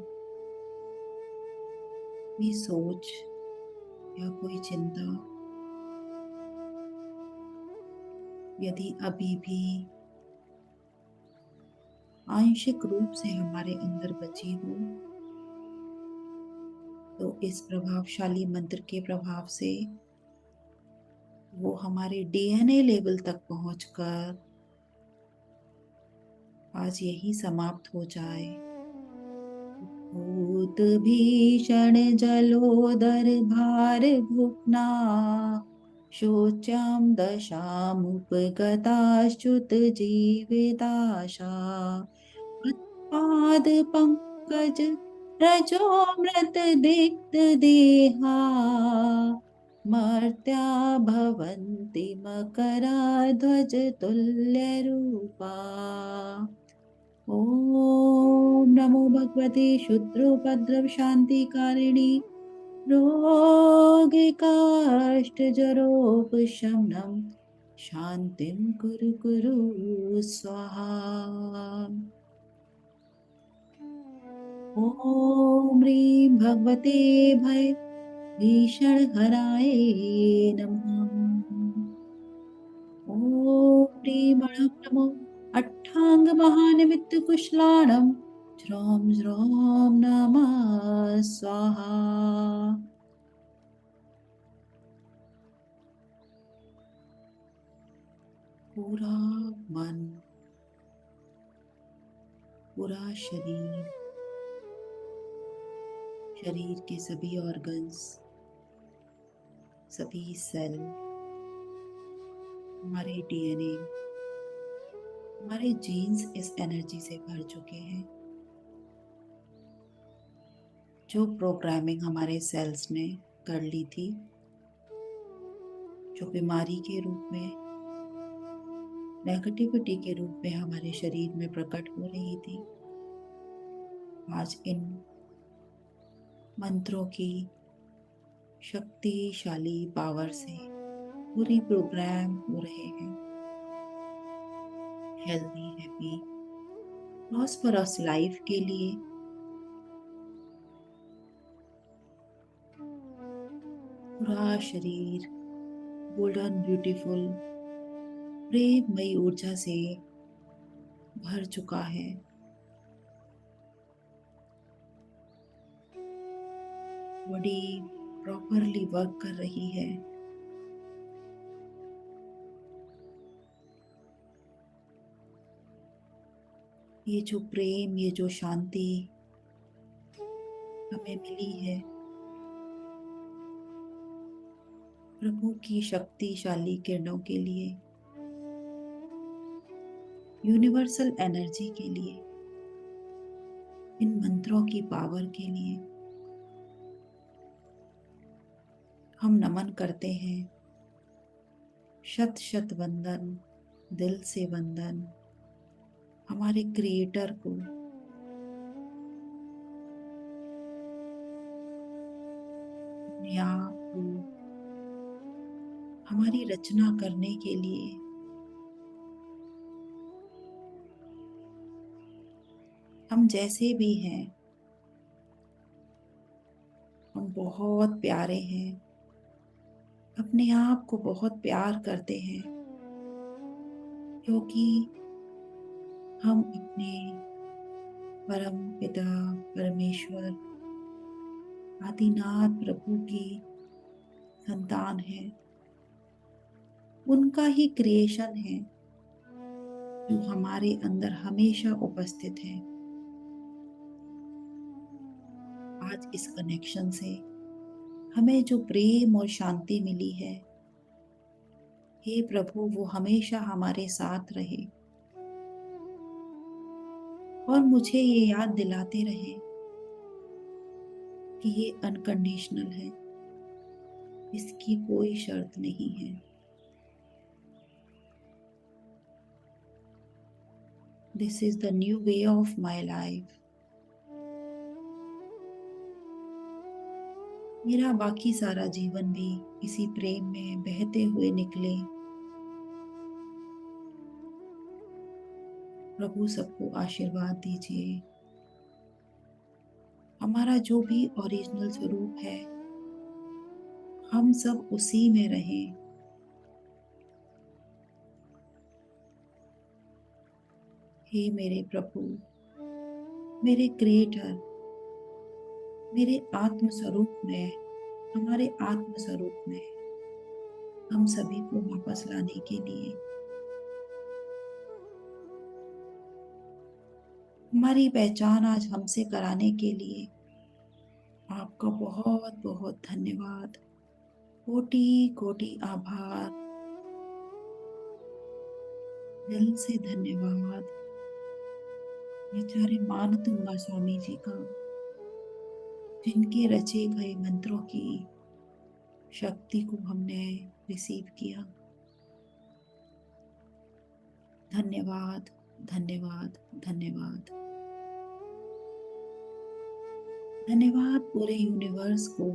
Speaker 2: कोई सोच या कोई चिंता यदि अभी भी आंशिक रूप से हमारे अंदर बची हो, तो इस प्रभावशाली मंत्र के प्रभाव से वो हमारे डीएनए लेवल तक पहुंचकर आज यही समाप्त हो जाए। भूत भीषण जलोदर भार भुक्ना शोच्यां दशामुपगताश्च्युत जीविताशा पाद पंकज रजोमृत दिक्त देहा मर्त्या भवन्ति मकरा ध्वज तुल्य रूपा। ओम नमो भगवते शुद्रोपद्रव शांतिकारिणी रोगिकाष्टजरोपशमनं शांतिं कुरु कुरु स्वाहा। ओम ह्रीं भगवते भय भीषण हराय नमः। ओम ह्रीं मणं नमो अट्टांग महानिमित्त कुशलाणं ज्रों ज्रों नमः स्वाहा। पूरा मन, पूरा शरीर, शरीर के सभी ऑर्गन्स, सभी सेल, हमारे डीएनए, हमारे जीन्स इस एनर्जी से भर चुके हैं। जो प्रोग्रामिंग हमारे सेल्स ने कर ली थी, जो बीमारी के रूप में, नेगेटिविटी के रूप में हमारे शरीर में प्रकट हो रही थी, आज इन मंत्रों की शक्तिशाली पावर से पूरी प्रोग्राम हो रहे हैं। हेल्दी, हैप्पी, प्रॉस्परस लाइफ के लिए पूरा शरीर गोल्डन ब्यूटीफुल प्रेममयी ऊर्जा से भर चुका है। बॉडी प्रॉपरली वर्क कर रही है। ये जो प्रेम, ये जो शांति हमें मिली है, प्रभु की शक्तिशाली किरणों के लिए, यूनिवर्सल एनर्जी के लिए, इन मंत्रों की पावर के लिए हम नमन करते हैं। शत शत वंदन, दिल से वंदन हमारे क्रिएटर को, अपने आप को, हमारी रचना करने के लिए। हम जैसे भी हैं, हम बहुत प्यारे हैं, अपने आप को बहुत प्यार करते हैं, क्योंकि हम अपने परम पिता परमेश्वर आदिनाथ प्रभु की संतान है, उनका ही क्रिएशन है जो हमारे अंदर हमेशा उपस्थित है। आज इस कनेक्शन से हमें जो प्रेम और शांति मिली है, हे प्रभु वो हमेशा हमारे साथ रहे और मुझे ये याद दिलाते रहे कि ये अनकंडीशनल है, इसकी कोई शर्त नहीं है। This is the new way of my life. मेरा बाकी सारा जीवन भी इसी प्रेम में बहते हुए निकले। प्रभु सबको आशीर्वाद दीजिए। हमारा जो भी ओरिजिनल स्वरूप है, हम सब उसी में रहें। हे मेरे प्रभु, मेरे क्रिएटर, मेरे आत्म स्वरूप में, हमारे आत्म स्वरूप में हम सभी को वापस लाने के लिए, हमारी पहचान आज हमसे कराने के लिए आपका बहुत बहुत धन्यवाद। कोटि कोटि आभार, दिल से धन्यवाद आचार्य मानतुंगा स्वामी जी का, जिनके रचे गए मंत्रों की शक्ति को हमने रिसीव किया। धन्यवाद धन्यवाद धन्यवाद। धन्यवाद पूरे यूनिवर्स को,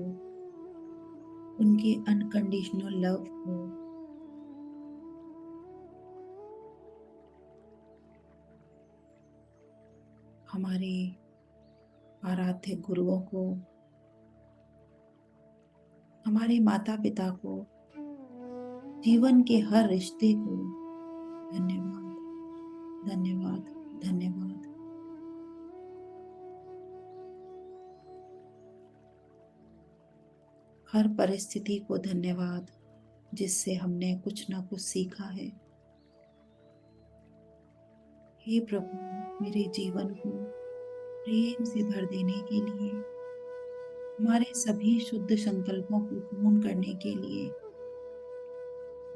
Speaker 2: उनके अनकंडीशनल लव को, हमारे आराध्य गुरुओं को, हमारे माता पिता को, जीवन के हर रिश्ते को धन्यवाद धन्यवाद धन्यवाद। हर परिस्थिति को धन्यवाद जिससे हमने कुछ ना कुछ सीखा है। हे प्रभु, मेरे जीवन को प्रेम से भर देने के लिए, हमारे सभी शुद्ध संकल्पों को पूर्ण करने के लिए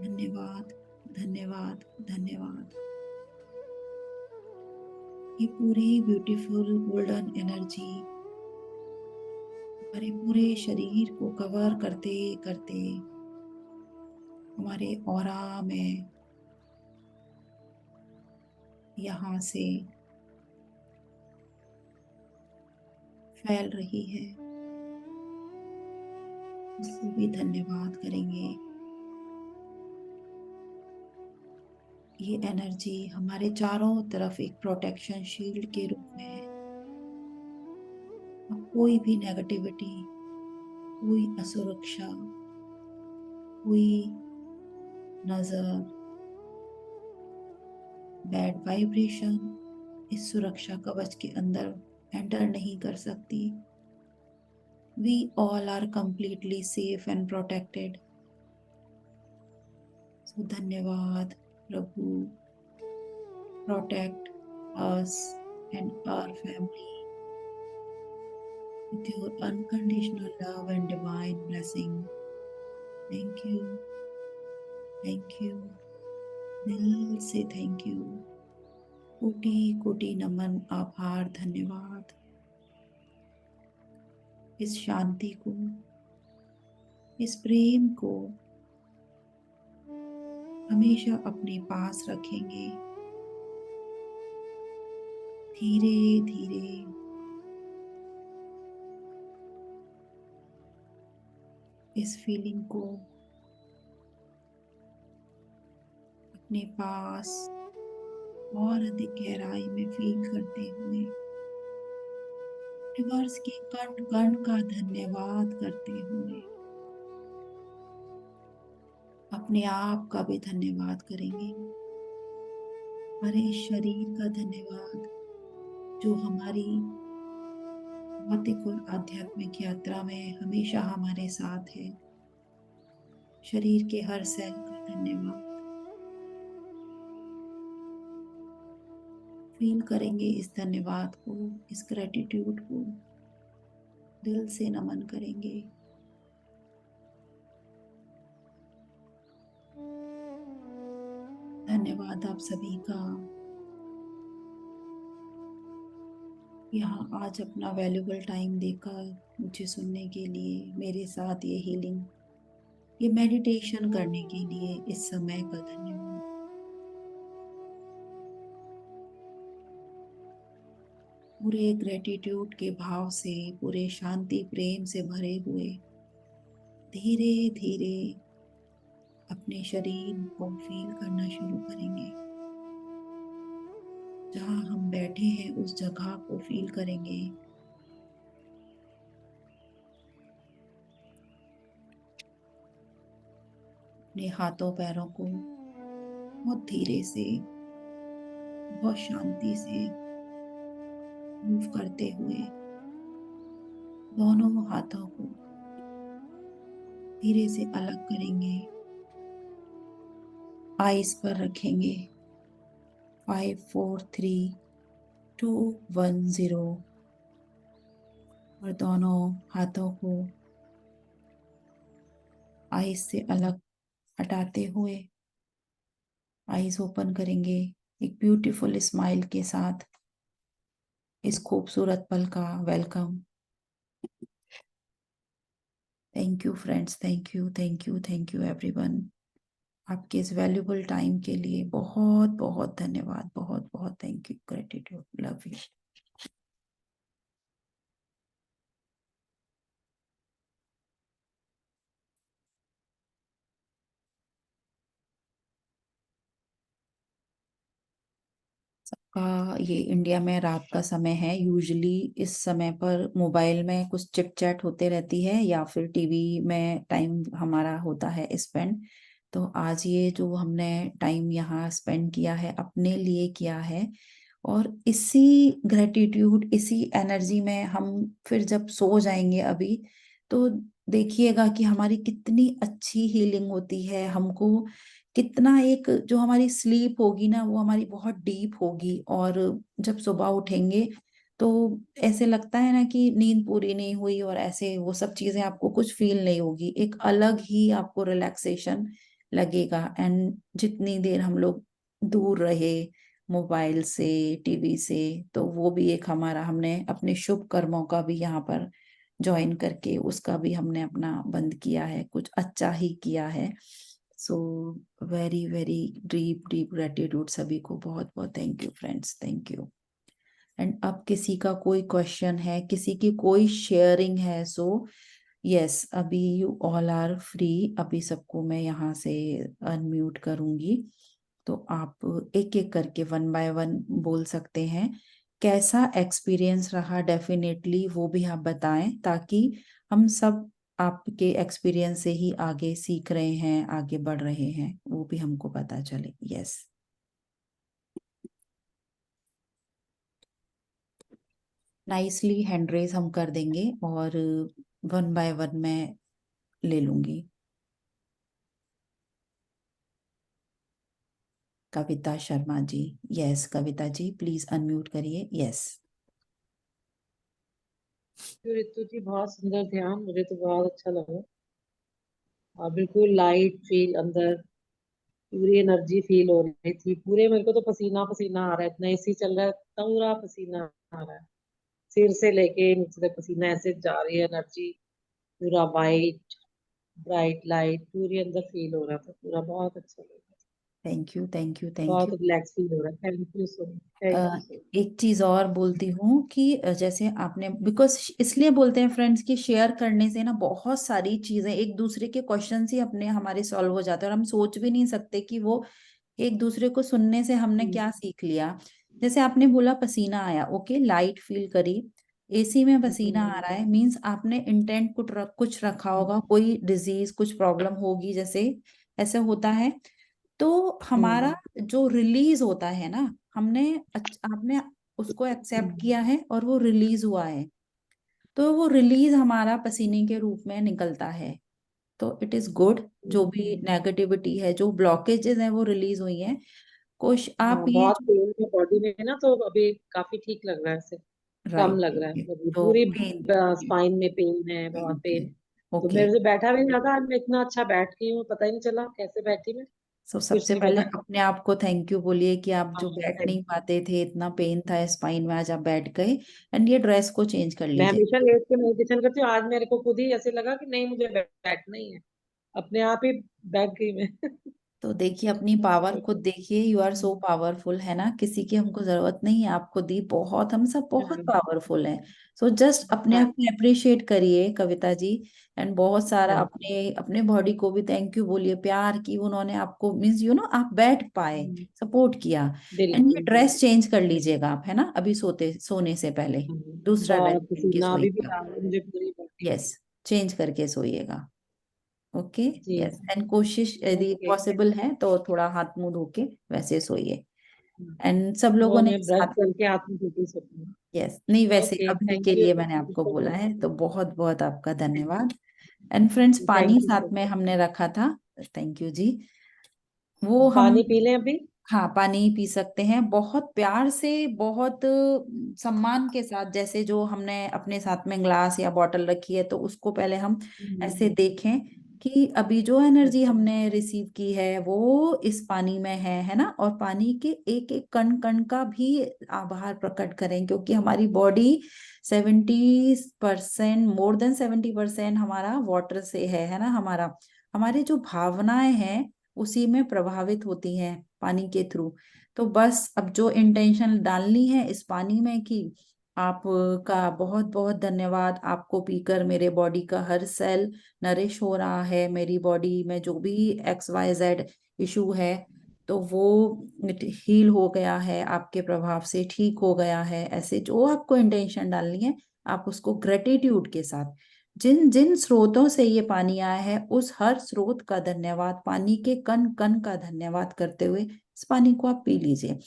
Speaker 2: धन्यवाद धन्यवाद धन्यवाद। ये पूरी ब्यूटीफुल गोल्डन एनर्जी हमारे पूरे शरीर को कवर करते करते हमारे ऑरा में यहाँ से फैल रही है। इससे भी धन्यवाद करेंगे। ये एनर्जी हमारे चारों तरफ एक प्रोटेक्शन शील्ड के रूप में है। अब कोई भी नेगेटिविटी, कोई असुरक्षा, कोई नजर, बैड वाइब्रेशन इस सुरक्षा कवच के अंदर एंटर नहीं कर सकती। We all are completely safe and protected. So धन्यवाद प्रभु, protect us and our family with your unconditional love and divine blessing. Thank you, thank you, दिल से थैंक यू। कोटि कोटि नमन, आभार, धन्यवाद। इस शांति को, इस प्रेम को हमेशा अपने पास रखेंगे। धीरे धीरे इस फीलिंग को अपने पास और अधिक गहराई में फील करते हुए, यूनिवर्स के कण कण का धन्यवाद करते हुए अपने आप का भी धन्यवाद करेंगे। हमारे शरीर का धन्यवाद जो हमारी भौतिक और आध्यात्मिक यात्रा में हमेशा हमारे साथ है। शरीर के हर सेल का धन्यवाद। फील करेंगे इस धन्यवाद को, इस ग्रेटिट्यूड को, दिल से नमन करेंगे। धन्यवाद आप सभी का, यहाँ आज अपना वैल्यूबल टाइम देकर मुझे सुनने के लिए, मेरे साथ ये हीलिंग, ये मेडिटेशन करने के लिए इस समय का धन्यवाद। पूरे ग्रेटिट्यूड के भाव से, पूरे शांति प्रेम से भरे हुए धीरे धीरे अपने शरीर को फील करना शुरू करेंगे। जहाँ हम बैठे हैं उस जगह को फील करेंगे। अपने हाथों पैरों को बहुत धीरे से, बहुत शांति से मूव करते हुए दोनों हाथों को धीरे से अलग करेंगे। आइस पर रखेंगे। 5 4 3 2 1 0 और दोनों हाथों को आइस से अलग हटाते हुए आइस ओपन करेंगे एक ब्यूटीफुल स्माइल के साथ। इस खूबसूरत पल का welcome. Thank you friends, thank you thank you thank you everyone. आपके इस वैल्यूबल टाइम के लिए बहुत बहुत धन्यवाद, बहुत बहुत thank you, gratitude, love you. सबका ये इंडिया में रात का समय है। यूजुअली इस समय पर मोबाइल में कुछ चिट चैट होते रहती है या फिर टीवी में टाइम हमारा होता है स्पेंड। तो आज ये जो हमने टाइम यहाँ स्पेंड किया है अपने लिए किया है, और इसी ग्रेटिट्यूड, इसी एनर्जी में हम फिर जब सो जाएंगे अभी, तो देखिएगा कि हमारी कितनी अच्छी हीलिंग होती है। हमको कितना, एक जो हमारी स्लीप होगी ना वो हमारी बहुत डीप होगी, और जब सुबह उठेंगे तो ऐसे लगता है ना कि नींद पूरी नहीं हुई, और ऐसे वो सब चीजें आपको कुछ फील नहीं होगी। एक अलग ही आपको रिलैक्सेशन लगेगा। एंड जितनी देर हम लोग दूर रहे मोबाइल से, टीवी से, तो वो भी एक हमारा, हमने अपने शुभ कर्मों का भी यहाँ पर ज्वाइन करके उसका भी हमने अपना बंद किया है, कुछ अच्छा ही किया है। So very very deep deep gratitude सभी को, बहुत बहुत thank you friends, thank you. And अब किसी का कोई क्वेश्चन है, किसी की कोई शेयरिंग है, सो यस, अभी यू ऑल आर फ्री। अभी सबको मैं यहाँ से अनम्यूट करूंगी, तो आप एक एक करके वन बाय वन बोल सकते हैं। कैसा एक्सपीरियंस रहा, डेफिनेटली वो भी आप बताएं, ताकि हम सब आपके एक्सपीरियंस से ही आगे सीख रहे हैं, आगे बढ़ रहे हैं, वो भी हमको पता चले। यस, नाइसली हैंड रेज हम कर देंगे और वन बाय वन मैं ले लूंगी। Kavita Sharma ji, yes Kavita ji please unmute करिए। यस।
Speaker 3: ऋतु जी बहुत सुंदर ध्यान, मुझे तो बहुत अच्छा लगा। और बिल्कुल लाइट फील, अंदर पूरी एनर्जी फील हो रही थी। पूरे मेरे को तो पसीना पसीना आ रहा है, इतना एसी चल रहा है, पूरा पसीना आ रहा है। सिर से लेके नीचे तक पसीना ऐसे जा रही है, एनर्जी पूरा वाइट ब्राइट लाइट पूरी अंदर फील हो रहा था। पूरा बहुत अच्छा लगा,
Speaker 2: thank you thank you thank
Speaker 3: बहुत
Speaker 2: यू।
Speaker 3: रिलैक्स फील हो रहा है। Thank you so much, thank you so much.
Speaker 2: एक चीज और बोलती हूँ कि जैसे आपने, बिकॉज इसलिए बोलते हैं फ्रेंड्स कि शेयर करने से ना बहुत सारी चीजें, एक दूसरे के क्वेश्चन ही अपने हमारे सॉल्व हो जाते हैं, और हम सोच भी नहीं सकते कि वो एक दूसरे को सुनने से हमने क्या सीख लिया। जैसे आपने बोला पसीना आया, ओके, लाइट फील करी, एसी में पसीना आ रहा है, मींस आपने इंटेंट कुछ रखा होगा, कोई डिजीज कुछ प्रॉब्लम होगी, जैसे ऐसे होता है। तो हमारा जो रिलीज होता है ना, हमने आपने उसको एक्सेप्ट किया है और वो रिलीज हुआ है, तो वो रिलीज हमारा पसीने के रूप में निकलता है। तो इट इज गुड, जो भी नेगेटिविटी है, जो ब्लॉकेजेस हैं वो रिलीज हुई हैं। कुछ आप
Speaker 3: हाँ,
Speaker 2: ये
Speaker 3: बहुत पेन है बॉडी में ना, तो अभी काफी ठीक लग रहा है इससे। कम
Speaker 2: राइट,
Speaker 3: लग रहा
Speaker 2: ओके,
Speaker 3: है अभी,
Speaker 2: तो
Speaker 3: पूरी
Speaker 2: पेन,
Speaker 3: स्पाइन में पेन है, बहुत
Speaker 2: ओके
Speaker 3: पेन। तो
Speaker 2: ओके।
Speaker 3: मेरे से बैठा भी नहीं जाता, आज मैं इतना अच्छा बैठ गई हूँ, पता ही नहीं चला कैसे बैठी मैं,
Speaker 2: सो
Speaker 3: कुछ
Speaker 2: सबसे
Speaker 3: नहीं
Speaker 2: पहले
Speaker 3: पता।
Speaker 2: अपने आप को थैंक यू बोलिए कि आप
Speaker 3: हाँ,
Speaker 2: जो बैठ
Speaker 3: thank
Speaker 2: नहीं
Speaker 3: you।
Speaker 2: पाते थे, इतना पेन था स्पाइन में, आज आप बैठ गए। एंड ये ड्रेस को चेंज कर
Speaker 3: मैं
Speaker 2: लीजिए।
Speaker 3: हमेशा लेट के मेडिटेशन करती हूँ, आज मेरे को खुद ही ऐसे लगा कि नहीं, मुझे बैठना ही है, अपने आप ही बैठ गई मैं।
Speaker 2: तो देखिए अपनी पावर खुद देखिए, यू आर सो पावरफुल, है ना, किसी की हमको जरूरत नहीं है, आप खुद ही बहुत, हम सब बहुत
Speaker 3: हाँ,
Speaker 2: पावरफुल हैं। सो जस्ट अपने
Speaker 3: हाँ,
Speaker 2: आप को अप्रिशिएट करिए कविता जी। एंड बहुत सारा
Speaker 3: हाँ,
Speaker 2: अपने अपने बॉडी को भी थैंक यू बोलिए, प्यार की उन्होंने आपको, मीन्स आप बैठ पाए,
Speaker 3: हम्म,
Speaker 2: सपोर्ट किया। एंड ये
Speaker 3: बिल्कुल।
Speaker 2: ड्रेस चेंज कर लीजिएगा आप, है ना, अभी सोने से पहले दूसरा ड्रेस
Speaker 3: बहुत
Speaker 2: पहन के
Speaker 3: पसीना अभी भी
Speaker 2: सोइएगा।
Speaker 3: आ रहा है मुझे पूरी बॉडी में।
Speaker 2: यस, चेंज करके सोइएगा। ओके,
Speaker 3: जी।
Speaker 2: यस, एंड कोशिश यदि
Speaker 3: ओके।
Speaker 2: पॉसिबल है तो थोड़ा हाथ मुंह धो के वैसे सोइए। एंड सब
Speaker 3: वो
Speaker 2: लोगों ने
Speaker 3: मैं ब्रश
Speaker 2: साथ,
Speaker 3: करके आत्म ज्योति सोती हूँ।
Speaker 2: यस, नहीं वैसे
Speaker 3: ओके,
Speaker 2: अभी
Speaker 3: थैंक
Speaker 2: के
Speaker 3: यू।
Speaker 2: लिए मैंने आपको बोला है, तो बहुत बहुत आपका धन्यवाद। एंड फ्रेंड्स, पानी
Speaker 3: थैंक यू
Speaker 2: साथ
Speaker 3: सो
Speaker 2: में
Speaker 3: मच।
Speaker 2: हमने रखा था, थैंक यू जी। वो हम,
Speaker 3: पानी पी लें अभी?
Speaker 2: हाँ, पानी पी सकते हैं, बहुत प्यार से, बहुत सम्मान के साथ, जैसे जो हमने अपने साथ में ग्लास या बॉटल रखी है, तो उसको पहले हम ऐसे
Speaker 3: हम्म,
Speaker 2: देखें कि अभी जो एनर्जी
Speaker 3: अच्छा।
Speaker 2: हमने रिसीव की है वो इस पानी में है ना, और पानी के एक एक कण कण का भी आभार प्रकट करें, क्योंकि हमारी बॉडी 70%, मोर देन 70% हमारा वाटर से है ना, हमारा, हमारी जो भावनाएं हैं उसी में प्रभावित होती हैं पानी के थ्रू। तो बस अब जो इंटेंशन डालनी है इस पानी में कि आपका बहुत बहुत धन्यवाद, आपको पीकर मेरे बॉडी का हर सेल नरिश हो रहा है, मेरी बॉडी में जो भी XYZ इशू है तो वो हील हो गया है, आपके प्रभाव से ठीक हो गया है। ऐसे जो आपको इंटेंशन डालनी है, आप उसको ग्रेटिट्यूड के साथ, जिन जिन स्रोतों से ये पानी आया है उस हर स्रोत का धन्यवाद, पानी के कण कण का धन्यवाद करते हुए इस पानी को आप पी लीजिए।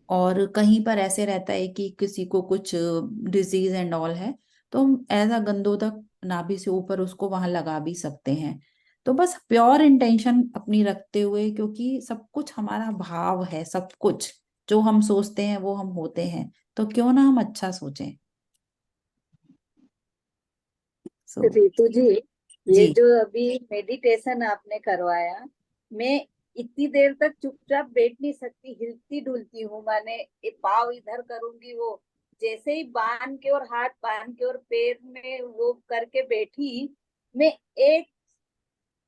Speaker 2: और कहीं पर ऐसे रहता है कि किसी को कुछ डिजीज एंड ऑल है, तो हम एज अ गंधोदक नाभि से ऊपर उसको वहां लगा भी सकते हैं। तो बस प्योर इंटेंशन अपनी रखते हुए, क्योंकि सब कुछ हमारा भाव है, सब कुछ जो हम सोचते हैं वो हम होते हैं, तो क्यों ना हम अच्छा सोचें। सो
Speaker 1: रितु जी, ये
Speaker 2: जी,
Speaker 1: जो अभी मेडिटेशन आपने करवाया, मैं इतनी देर तक चुपचाप बैठ नहीं सकती, हिलती डुलती हूँ। माने ये पाव इधर करूंगी, वो जैसे ही बांध के और हाथ बांध के और पैर में वो करके बैठी, मैं एक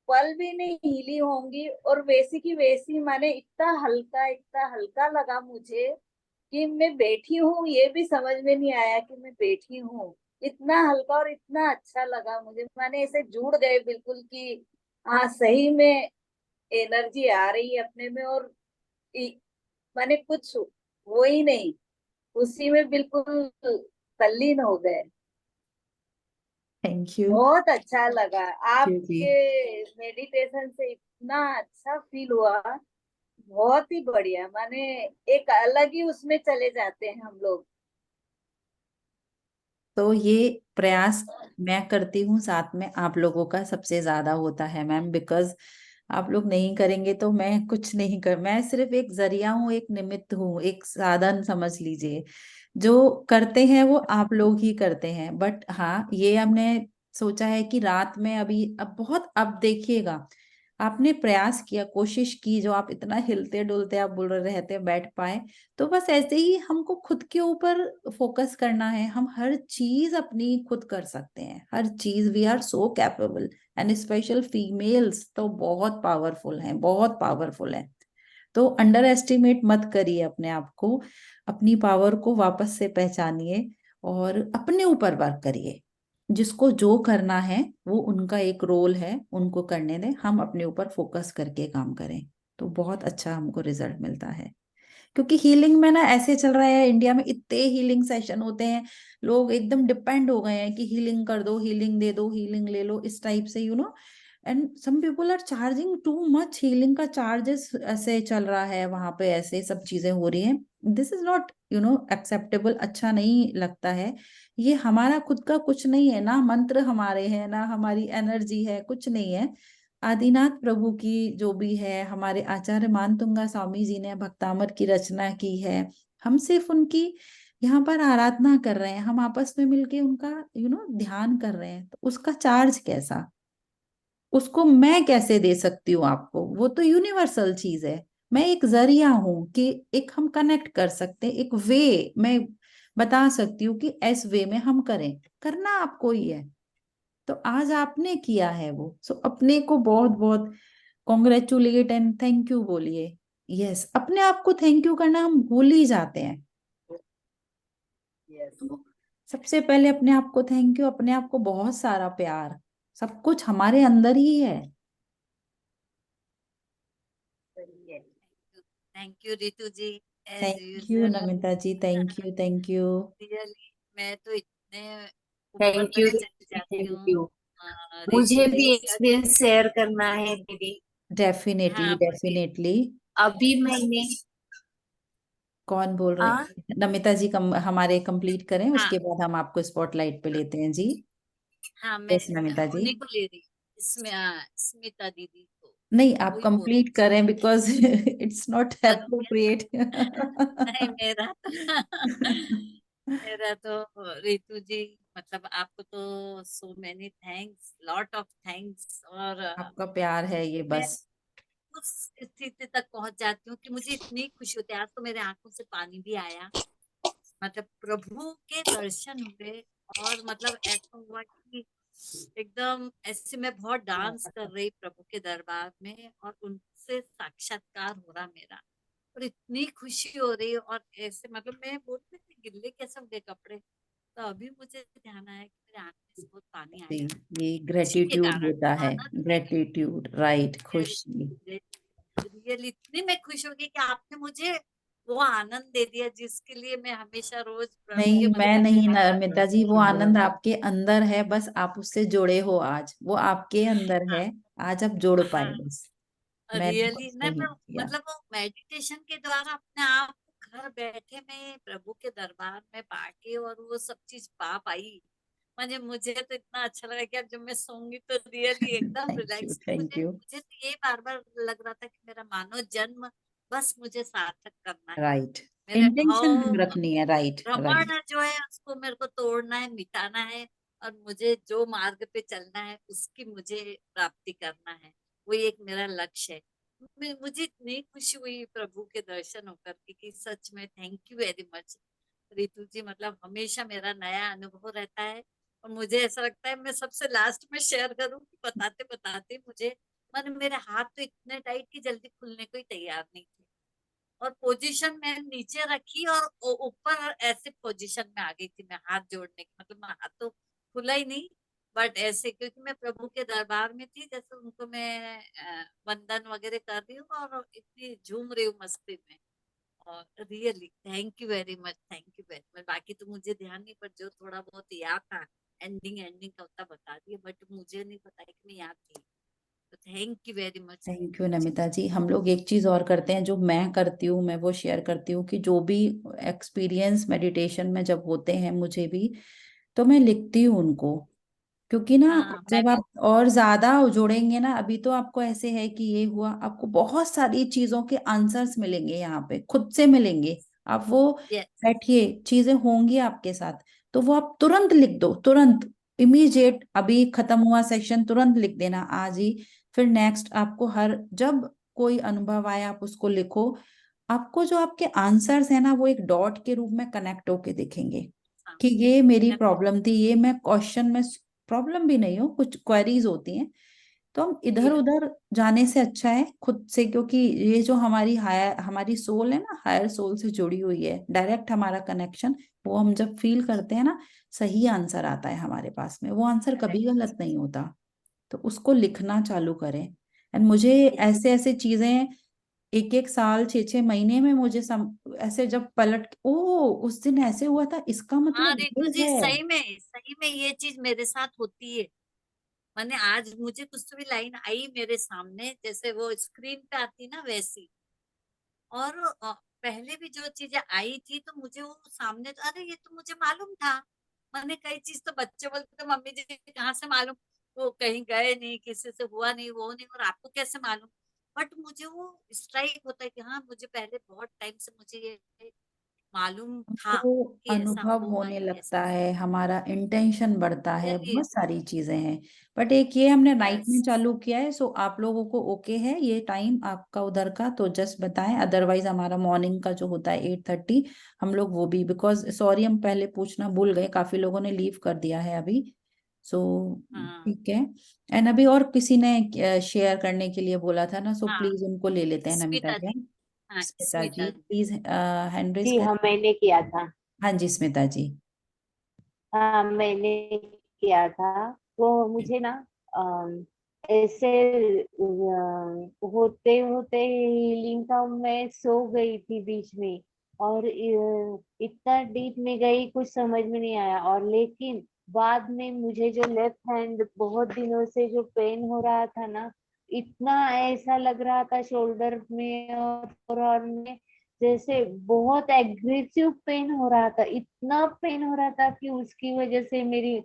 Speaker 1: पल भी नहीं हिली होंगी, और वैसी की वैसी, माने इतना हल्का लगा मुझे कि मैं बैठी हूँ, ये भी समझ में नहीं आया कि मैं बैठी हूँ। इतना हल्का और इतना अच्छा लगा मुझे, माने ऐसे जुड़ गए बिल्कुल कि हाँ, सही में एनर्जी आ रही है अपने में, और माने कुछ वो ही नहीं, उसी में बिल्कुल तल्लीन हो गए।
Speaker 2: Thank you.
Speaker 1: बहुत अच्छा लगा
Speaker 2: जी,
Speaker 1: आपके मेडिटेशन से, इतना अच्छा फील हुआ। बहुत ही बढ़िया, माने एक अलग ही उसमें चले जाते हैं हम लोग।
Speaker 2: तो ये प्रयास मैं करती हूँ, साथ में आप लोगों का सबसे ज्यादा होता है मैम, बिकॉज आप लोग नहीं करेंगे तो मैं कुछ नहीं कर, मैं सिर्फ एक जरिया हूँ, एक निमित्त हूँ, एक साधन समझ लीजिए। जो करते हैं वो आप लोग ही करते हैं, बट हाँ, ये हमने सोचा है कि रात में अभी, अब बहुत, अब देखिएगा, आपने प्रयास किया, कोशिश की, जो आप इतना हिलते डुलते आप बोल रहे थे बैठ पाए, तो बस ऐसे ही हमको खुद के ऊपर फोकस करना है, हम हर चीज अपनी खुद कर सकते हैं, हर चीज, we are so capable. And special females तो बहुत पावरफुल हैं, बहुत पावरफुल हैं। तो अंडर एस्टिमेट मत करिए अपने आप को, अपनी पावर को वापस से पहचानिए और अपने ऊपर वर्क करिए। जिसको जो करना है वो उनका एक रोल है, उनको करने दें, हम अपने ऊपर फोकस करके काम करें, तो बहुत अच्छा हमको रिजल्ट मिलता है। क्योंकि हीलिंग में ना ऐसे चल रहा है, इंडिया में इतने हीलिंग सेशन होते हैं, लोग एकदम डिपेंड हो गए हैं कि हीलिंग कर दो, हीलिंग दे दो, हीलिंग ले लो, इस टाइप से, and some people are charging too much, healing का चार्जेस ऐसे चल रहा है वहां पे, ऐसे सब चीजें हो रही हैं। दिस इज नॉट एक्सेप्टेबल, अच्छा नहीं लगता है। ये हमारा खुद का कुछ नहीं है ना, मंत्र हमारे हैं ना, हमारी एनर्जी है, कुछ नहीं है। आदिनाथ प्रभु की जो भी है, हमारे आचार्य मानतुंगा स्वामी जी ने भक्तामृत की रचना की है। हम सिर्फ उनकी यहाँ पर आराधना कर रहे हैं, हम आपस में मिलके उनका ध्यान कर रहे हैं। तो उसका चार्ज कैसा, उसको मैं कैसे दे सकती हूँ आपको? वो तो यूनिवर्सल चीज है। मैं एक जरिया हूं कि एक हम कनेक्ट कर सकते हैं, एक वे मैं बता सकती हूँ कि इस वे में हम करें। करना आपको ही है। तो आज आपने किया है वो, सो अपने को बहुत बहुत कॉन्ग्रेचुलेट एंड थैंक यू बोलिए। यस, अपने आप को थैंक यू करना हम भूल ही जाते हैं।
Speaker 1: यस,
Speaker 2: तो सबसे पहले अपने आप को थैंक यू, अपने आप को बहुत सारा प्यार, सब कुछ हमारे अंदर ही है।
Speaker 1: सही है। Thank you Ritu ji, as
Speaker 2: thank you
Speaker 1: usual.
Speaker 2: Namita ji, thank you, thank you.
Speaker 1: Really मैं तो इतने ऊपर
Speaker 4: थैंक यू
Speaker 1: तक चली
Speaker 4: दीदी,
Speaker 1: जाती
Speaker 4: थैंक
Speaker 1: हूँ
Speaker 4: यू।
Speaker 1: रितु
Speaker 4: मुझे
Speaker 1: जी।
Speaker 4: भी एक्सपीरियंस शेयर करना है दीदी।
Speaker 2: डेफिनेटली
Speaker 1: हाँ बोलिए।
Speaker 2: डेफिनेटली।
Speaker 4: अभी मैंने
Speaker 2: कौन बोल रहे
Speaker 4: आ,
Speaker 2: हैं? नमिता जी हमारे कंप्लीट करें,
Speaker 1: हाँ
Speaker 2: उसके बाद हम आपको स्पॉटलाइट पे लेते हैं जी।
Speaker 1: हाँ, मैं
Speaker 2: यस नमिता जी।
Speaker 1: उन्हीं को ले रही, इसमें स्मिता दीदी को
Speaker 2: नहीं, आप
Speaker 1: वही बोल
Speaker 2: कंप्लीट करें बिकॉज इट्स नॉट
Speaker 1: रही है।
Speaker 2: अप्रोप्रिएट।
Speaker 1: नहीं मेरा तो मेरा तो रितु जी, मतलब आपको तो so many thanks, lot of thanks. और
Speaker 2: आपका प्यार है ये
Speaker 1: मैं
Speaker 2: बस।
Speaker 1: उस स्थिति तक पहुंच जाती हूँ कि मुझे इतनी खुशी होती है। आज तो मेरे आंखों से पानी भी आया, मतलब प्रभु के दर्शन हुए। और मतलब ऐसा हुआ कि एकदम ऐसे मैं बहुत डांस कर रही प्रभु के दरबार में, और उनसे साक्षात्कार हो रहा मेरा, और इतनी खुशी हो रही। और ऐसे मतलब मैं बोलती थी गिल्ले कैसे हो गए कपड़े, तो अभी मुझे ध्यान आया कि मेरे आंखों से बहुत पानी
Speaker 2: जी,
Speaker 1: आया
Speaker 2: ये
Speaker 1: खुशी के
Speaker 2: ग्रेटिट्यूड
Speaker 1: कारण,
Speaker 2: होता है,
Speaker 1: आनंद के
Speaker 2: ग्रेटिट्यूड, राइट, खुशी।
Speaker 1: रियल इतनी मैं खुश हो गई कि आपने मुझे वो आनंद दे दिया जिसके लिए मैं हमेशा रोज प्रभु
Speaker 2: नहीं,
Speaker 1: के
Speaker 2: मैं
Speaker 1: मंदिर में
Speaker 2: नहीं
Speaker 1: आती
Speaker 2: नमिता जी, वो आनंद आपके अंदर है, बस आप उससे जुड़े हो आज, वो आपके अंदर
Speaker 1: हाँ
Speaker 2: है। आज आप जुड़ पाए
Speaker 1: हाँ,
Speaker 2: बस। मैंने
Speaker 1: रियली
Speaker 2: कुछ
Speaker 1: नहीं,
Speaker 2: नहीं
Speaker 1: पर
Speaker 2: किया।
Speaker 1: मतलब वो मेडिटेशन के द्वारा अपने आप को घर बैठे में प्रभु के दरबार में पाके और वो सब चीज पा पाई। मुझे तो इतना अच्छा लगा कि अब जब मैं सोऊंगी तो रियली एकदम
Speaker 2: थैंक यू,
Speaker 1: रिलैक्स।
Speaker 2: थैंक
Speaker 1: मुझे
Speaker 2: यू।
Speaker 1: मुझे तो ये बार बार लग रहा था कि मेरा मानव जन्म बस मुझे सार्थक करना है।
Speaker 2: राइट,
Speaker 1: मेरे
Speaker 2: इंटेंशन
Speaker 1: भाव
Speaker 2: रखनी है, राइट राइट।
Speaker 1: भ्रमण जो है उसको मेरे को तोड़ना है, मिटाना है, और मुझे जो मार्ग पे चलना है उसकी मुझे प्राप्ति करना है। वो एक मेरा लक्ष्य है। मुझे इतनी खुशी हुई प्रभु के दर्शन होकर कि सच में thank you very much Ritu ji. मतलब हमेशा मेरा नया अनुभव रहता है, और मुझे ऐसा लगता है मैं सबसे लास्ट में शेयर करूं कि बताते बताते मुझे मेरे हाथ तो इतने टाइट कि जल्दी खुलने को ही तैयार नहीं थे। और पोजीशन मैं नीचे रखी और ऊपर ऐसे पोजीशन में आ गई थी मैं हाथ जोड़ने की, मतलब हाथ तो खुला ही नहीं, बट ऐसे क्योंकि मैं प्रभु के दरबार में थी, जैसे उनको मैं वंदन वगैरह कर रही हूँ और इतनी झूम रही हूँ मस्ती में। और really thank you very much, thank you very much. बाकी तो मुझे ध्यान नहीं, पर जो थोड़ा बहुत याद था एंडिंग एंडिंग का उतना बता दिया, बट मुझे नहीं पता है कि मैं याद थी। तो thank you very much
Speaker 2: thank you
Speaker 1: Ritu ji.
Speaker 2: Namita ji. हम लोग एक चीज और करते हैं, जो मैं करती हूँ, मैं वो शेयर करती हूँ कि जो भी एक्सपीरियंस मेडिटेशन में जब होते हैं मुझे भी, तो मैं लिखती हूँ उनको। क्योंकि ना
Speaker 1: हाँ मैं
Speaker 2: जब
Speaker 1: भी।
Speaker 2: आप और ज्यादा जुड़ेंगे ना, अभी तो आपको ऐसे है कि ये हुआ, आपको बहुत सारी चीजों के आंसर्स मिलेंगे, यहाँ पे खुद से मिलेंगे। आप वो
Speaker 1: यस।
Speaker 2: बैठिए, चीजें होंगी आपके साथ, तो वो आप तुरंत लिख दो, तुरंत, इमीडिएट। अभी खत्म हुआ सेक्शन, तुरंत लिख देना आज ही। फिर नेक्स्ट आपको हर जब कोई अनुभव आए आप उसको लिखो। आपको जो आपके आंसर्स है ना, वो एक डॉट के रूप में कनेक्ट होके दिखेंगे
Speaker 1: हाँ
Speaker 2: कि ये मेरी प्रॉब्लम थी, ये मैं क्वेश्चन में, प्रॉब्लम भी नहीं हो, कुछ क्वेरीज होती हैं। तो हम इधर
Speaker 1: यस
Speaker 2: उधर जाने से अच्छा है खुद से, क्योंकि ये जो हमारी हायर, हमारी सोल है ना, हायर सोल से जुड़ी हुई है, डायरेक्ट हमारा कनेक्शन। वो हम जब फील करते हैं ना, सही आंसर आता है हमारे पास में, वो आंसर कभी गलत नहीं होता। तो उसको लिखना चालू करें। एंड मुझे ऐसे ऐसे चीजें एक एक साल 6 6 महीने में मुझे ऐसे जब पलट, ओ उस दिन ऐसे हुआ था, इसका
Speaker 1: हाँ
Speaker 2: मतलब
Speaker 1: रितु
Speaker 2: ये
Speaker 1: जी,
Speaker 2: है।
Speaker 1: सही में ये चीज मेरे साथ होती है। आज मुझे कुछ तो भी लाइन आई मेरे सामने, जैसे वो स्क्रीन पे आती ना वैसी। और पहले भी जो चीजें आई थी तो मुझे वो सामने तो अरे ये तो मुझे मालूम था। मैंने कई चीज तो बच्चे बोलते थे मम्मी जी कहाँ से मालूम, वो कहीं गए नहीं, किसी से हुआ नहीं, वो नहीं, और आपको कैसे मालूम। बट मुझे वो स्ट्राइक होता है कि हाँ मुझे पहले बहुत टाइम से मुझे ये मालूम था
Speaker 2: हमको
Speaker 1: कि ऐसा
Speaker 2: अनुभव
Speaker 1: होगा,
Speaker 2: होने लगता
Speaker 1: ऐसा
Speaker 2: है, हमारा इंटेंशन बढ़ता है,
Speaker 1: यही।
Speaker 2: बहुत सारी चीजें हैं। बट एक ये हमने नाइट में
Speaker 1: यस।
Speaker 2: चालू किया है, सो आप लोगों को ओके है ये टाइम आपका उधर का, तो जस्ट बताएं। अदरवाइज हमारा मॉर्निंग का जो होता है 8:30, हम लोग वो भी, बिकॉज सॉरी हम पहले पूछना भूल गए, काफी लोगों ने लीव कर दिया है अभी। सो
Speaker 1: हाँ
Speaker 2: ठीक है। एंड अभी और किसी ने शेयर करने के लिए बोला था ना, सो
Speaker 1: हाँ।
Speaker 2: प्लीज उनको ले लेते हैं, नमिता
Speaker 1: स्मिता
Speaker 2: जी।
Speaker 1: जी। हाँ
Speaker 2: स्मिता जी
Speaker 1: स्मिता जी।
Speaker 2: प्लीज हैंड रेज
Speaker 4: जी
Speaker 2: कर।
Speaker 4: हाँ, मैंने किया था।
Speaker 2: हाँ जी स्मिता जी।
Speaker 4: हाँ, मैंने किया था। वो मुझे ना ऐसे होते होते हीलिंग का मैं सो गई थी बीच में, और इतना डीप में गई कुछ समझ में नहीं आया। और लेकिन बाद में मुझे जो लेफ्ट हैंड बहुत दिनों से जो पेन हो रहा था ना, इतना ऐसा लग रहा था शोल्डर में और forearm में, जैसे बहुत एग्रेसिव पेन हो रहा था। इतना पेन हो रहा था कि उसकी वजह से मेरी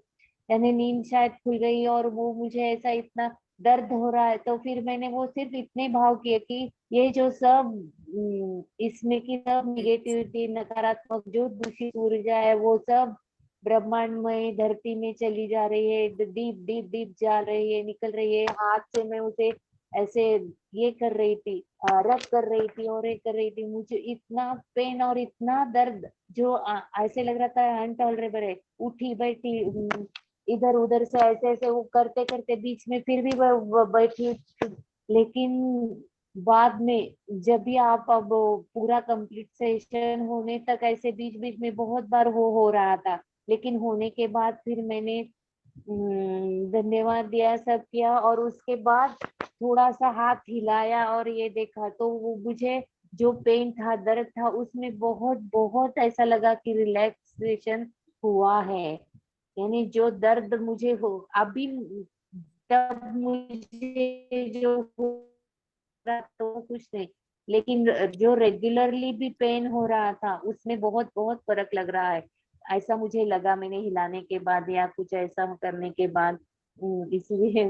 Speaker 4: यानी नींद शायद खुल गई, और वो मुझे ऐसा इतना दर्द हो रहा है। तो फिर मैंने वो सिर्फ इतने भाव किए कि ये जो सब इसमें की सब निगेटिविटी, नकारात्मक जो दूषित ऊर्जा है, वो सब ब्रह्मांडमय धरती में चली जा रही है, डीप डीप डीप जा रही है, निकल रही है। हाथ से मैं उसे ऐसे ये कर रही थी, रब कर रही थी और ये कर रही थी। मुझे इतना पेन और इतना दर्द जो ऐसे लग रहा था अनटॉलरेबल है। उठी बैठी इधर उधर से ऐसे ऐसे वो करते करते बीच में फिर भी वो बैठी। लेकिन बाद में जब भी आप अब पूरा कंप्लीट सेशन होने तक ऐसे बीच बीच में बहुत बार वो हो रहा था, लेकिन होने के बाद फिर मैंने धन्यवाद दिया, सब किया, और उसके बाद थोड़ा सा हाथ हिलाया और ये देखा तो वो मुझे जो पेन था, दर्द था, उसमें बहुत बहुत ऐसा लगा कि रिलैक्सेशन हुआ है। यानी जो दर्द मुझे हो अभी, तब मुझे जो हो रहा तो कुछ नहीं, लेकिन जो रेगुलरली भी पेन हो रहा था उसमें बहुत बहुत फर्क लग रहा है। ऐसा मुझे लगा मैंने हिलाने के बाद या कुछ ऐसा करने के बाद। इसलिए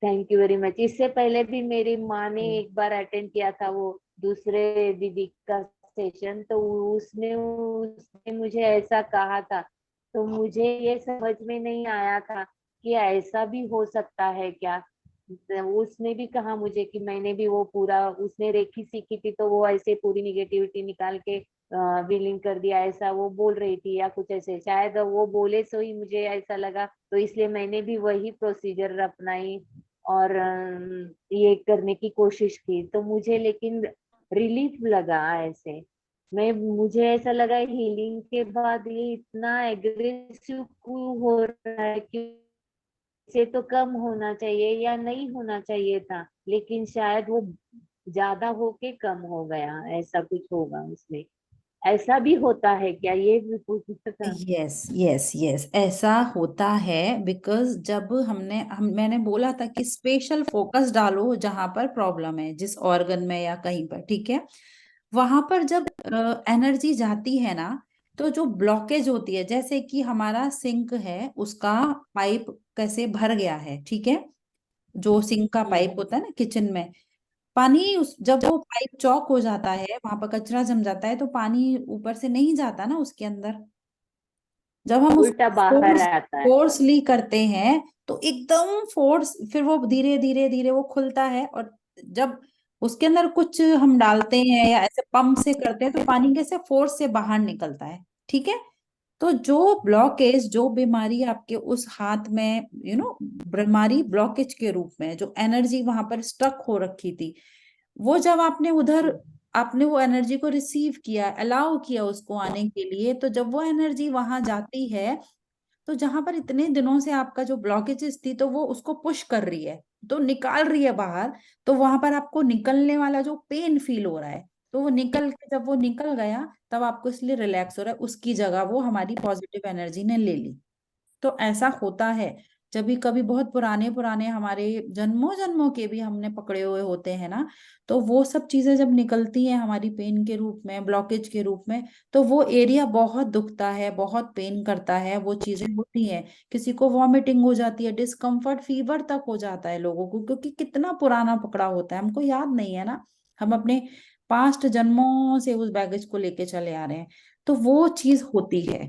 Speaker 4: थैंक यू वेरी मच। इससे पहले भी मेरी माँ ने एक बार अटेंड किया था वो दूसरे दीदी का सेशन, तो उसमें उसने मुझे ऐसा कहा था। तो मुझे ये समझ में नहीं आया था कि ऐसा भी हो सकता है क्या। उसने भी कहा मुझे कि मैंने भी वो पूरा, उसने रेखी सीखी थी तो वो ऐसे पूरी निगेटिविटी निकाल के बिलिंग कर दिया, ऐसा वो बोल रही थी या कुछ ऐसे, शायद वो बोले सो ही मुझे ऐसा लगा, तो इसलिए मैंने भी वही प्रोसीजर अपनाई और ये करने की कोशिश की। तो मुझे लेकिन रिलीफ लगा ऐसे। मैं मुझे ऐसा लगा हीलिंग के बाद ये इतना एग्रेसिव क्यों हो रहा है कि से तो कम होना चाहिए या नहीं होना चाहिए था, लेकिन शायद वो ज्यादा होके कम हो गया, ऐसा कुछ होगा उसमें। ऐसा भी होता है क्या, ये भी पूछना था।
Speaker 2: यस यस यस, ऐसा होता है। बिकॉज जब मैंने बोला था कि स्पेशल फोकस डालो जहां पर प्रॉब्लम है, जिस ऑर्गन में या कहीं पर, ठीक है। वहां पर जब एनर्जी जाती है ना, तो जो ब्लॉकेज होती है, जैसे कि हमारा सिंक है, उसका पाइप कैसे भर गया है, ठीक है। जो सिंक का पाइप होता है ना किचन में, पानी उस जब वो पाइप चौक हो जाता है, वहां पर कचरा जम जाता है, तो पानी ऊपर से नहीं जाता ना उसके अंदर। जब हम
Speaker 4: उल्टा
Speaker 2: उसको
Speaker 4: बाहर आता है।
Speaker 2: फोर्सली करते हैं, तो एकदम फोर्स, फिर वो धीरे धीरे धीरे वो खुलता है। और जब उसके अंदर कुछ हम डालते हैं या ऐसे पंप से करते हैं, तो पानी कैसे फोर्स से बाहर निकलता है, ठीक है। तो जो ब्लॉकेज, जो बीमारी आपके उस हाथ में, बीमारी ब्लॉकेज के रूप में जो एनर्जी वहां पर स्टक हो रखी थी, वो जब आपने वो एनर्जी को रिसीव किया, अलाउ किया उसको आने के लिए, तो जब वो एनर्जी वहां जाती है, तो जहां पर इतने दिनों से आपका जो ब्लॉकेजेस थी, तो वो उसको पुश कर रही है, तो निकाल रही है बाहर। तो वहां पर आपको निकलने वाला जो पेन फील हो रहा है, तो वो निकल के, जब वो निकल गया, तब आपको इसलिए रिलैक्स हो रहा है, उसकी जगह वो हमारी पॉजिटिव एनर्जी ने ले ली। तो ऐसा होता है। जब भी कभी बहुत पुराने पुराने हमारे जन्मों जन्मों के भी हमने पकड़े हुए होते हैं ना, तो वो सब चीजें जब निकलती हैं हमारी पेन के रूप में, ब्लॉकेज के रूप में, तो वो एरिया बहुत दुखता है, बहुत पेन करता है, वो चीजें होती हैं। किसी को वॉमिटिंग हो जाती है, डिस्कम्फर्ट, फीवर तक हो जाता है लोगों को, क्योंकि कितना पुराना पकड़ा होता है, हमको याद नहीं है ना, हम अपने पास्ट जन्मों से उस बैगेज को लेके चले आ रहे हैं। तो वो चीज होती है।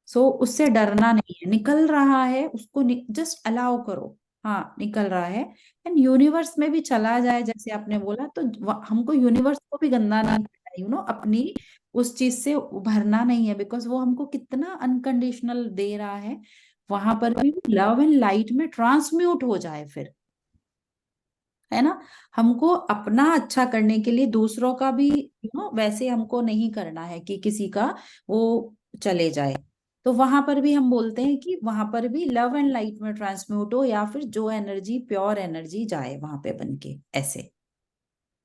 Speaker 2: सो उससे डरना नहीं है, निकल रहा है उसको जस्ट अलाउ करो। हाँ, निकल रहा है, एंड यूनिवर्स में भी चला जाए जैसे आपने बोला, तो हमको यूनिवर्स को भी गंदा नहीं करना है, अपनी उस चीज से उभरना नहीं है, बिकॉज वो हमको कितना अनकंडीशनल दे रहा है। वहां पर भी लव एंड लाइट में ट्रांसम्यूट हो जाए फिर, है ना। हमको अपना अच्छा करने के लिए दूसरों का भी वैसे हमको नहीं करना है कि किसी का वो चले जाए। तो वहां पर भी हम बोलते हैं कि वहां पर भी लव एंड लाइट में ट्रांसम्यूट हो, या फिर जो एनर्जी प्योर एनर्जी जाए वहां पे बन के, ऐसे।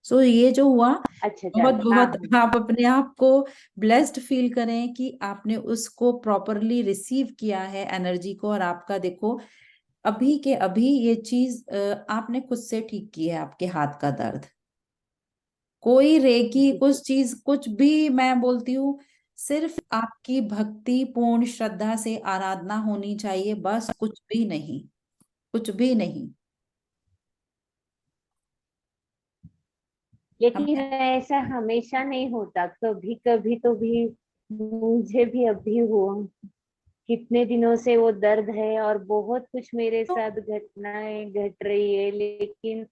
Speaker 2: सो ये जो हुआ,
Speaker 4: अच्छा
Speaker 2: बहुत
Speaker 4: चलो, हाँ
Speaker 2: बहुत
Speaker 4: हाँ।
Speaker 2: आप अपने आप को ब्लेस्ड फील करें कि आपने उसको प्रॉपरली रिसीव किया है एनर्जी को, और आपका देखो अभी के अभी ये चीज आपने खुद से ठीक की है, आपके हाथ का दर्द। कोई रेकी
Speaker 4: जी
Speaker 2: कुछ चीज कुछ भी, मैं बोलती हूँ सिर्फ आपकी भक्ति पूर्ण श्रद्धा से आराधना होनी चाहिए, बस, कुछ भी नहीं, कुछ भी नहीं। हम
Speaker 4: लेकिन ऐसा हमेशा नहीं होता, कभी कभी तो भी मुझे भी अभी हुआ। कितने दिनों से वो दर्द है और बहुत कुछ मेरे
Speaker 2: तो
Speaker 4: साथ घटनाएं घट रही है, लेकिन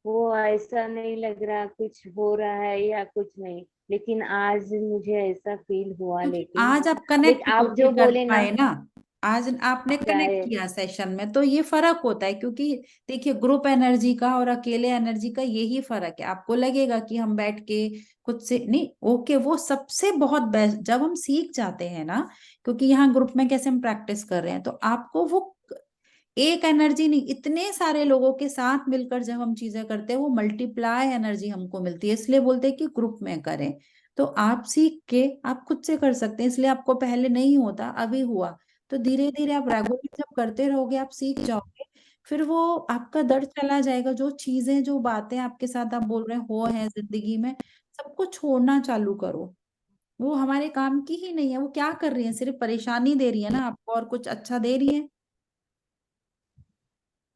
Speaker 4: वो ऐसा नहीं लग रहा कुछ हो रहा है या कुछ नहीं। लेकिन आज मुझे ऐसा फील हुआ।
Speaker 2: क्योंकि
Speaker 4: लेकिन
Speaker 2: आज आप
Speaker 4: लेकिन
Speaker 2: कनेक्ट
Speaker 4: आप
Speaker 2: होके
Speaker 4: जो
Speaker 2: कर
Speaker 4: बोले ना,
Speaker 2: पाए ना, आज आपने कनेक्ट
Speaker 4: चाहे
Speaker 2: किया सेशन में, तो ये फर्क होता है। क्योंकि देखिए, ग्रुप एनर्जी का और अकेले एनर्जी का यही फर्क है। आपको लगेगा कि हम बैठ के खुद से नहीं, ओके, वो सबसे बहुत बेस्ट जब हम सीख जाते हैं ना, क्योंकि यहाँ ग्रुप में कैसे हम प्रैक्टिस कर रहे हैं, तो आपको वो एक एनर्जी नहीं, इतने सारे लोगों के साथ मिलकर जब हम चीजें करते हैं, वो मल्टीप्लाई एनर्जी हमको मिलती है। इसलिए बोलते हैं कि ग्रुप में करें। तो आप सीख के आप खुद से कर सकते हैं, इसलिए आपको पहले नहीं होता, अभी हुआ। तो धीरे धीरे आप रेगुलर जब करते रहोगे, आप सीख जाओगे, फिर वो आपका दर्द चला जाएगा। जो चीजें, जो बातें आपके साथ आप बोल रहे हो है जिंदगी में, सबको छोड़ना चालू करो। वो हमारे काम की ही नहीं है, वो क्या कर रही है, सिर्फ परेशानी दे रही है ना आपको, और कुछ अच्छा दे रही है?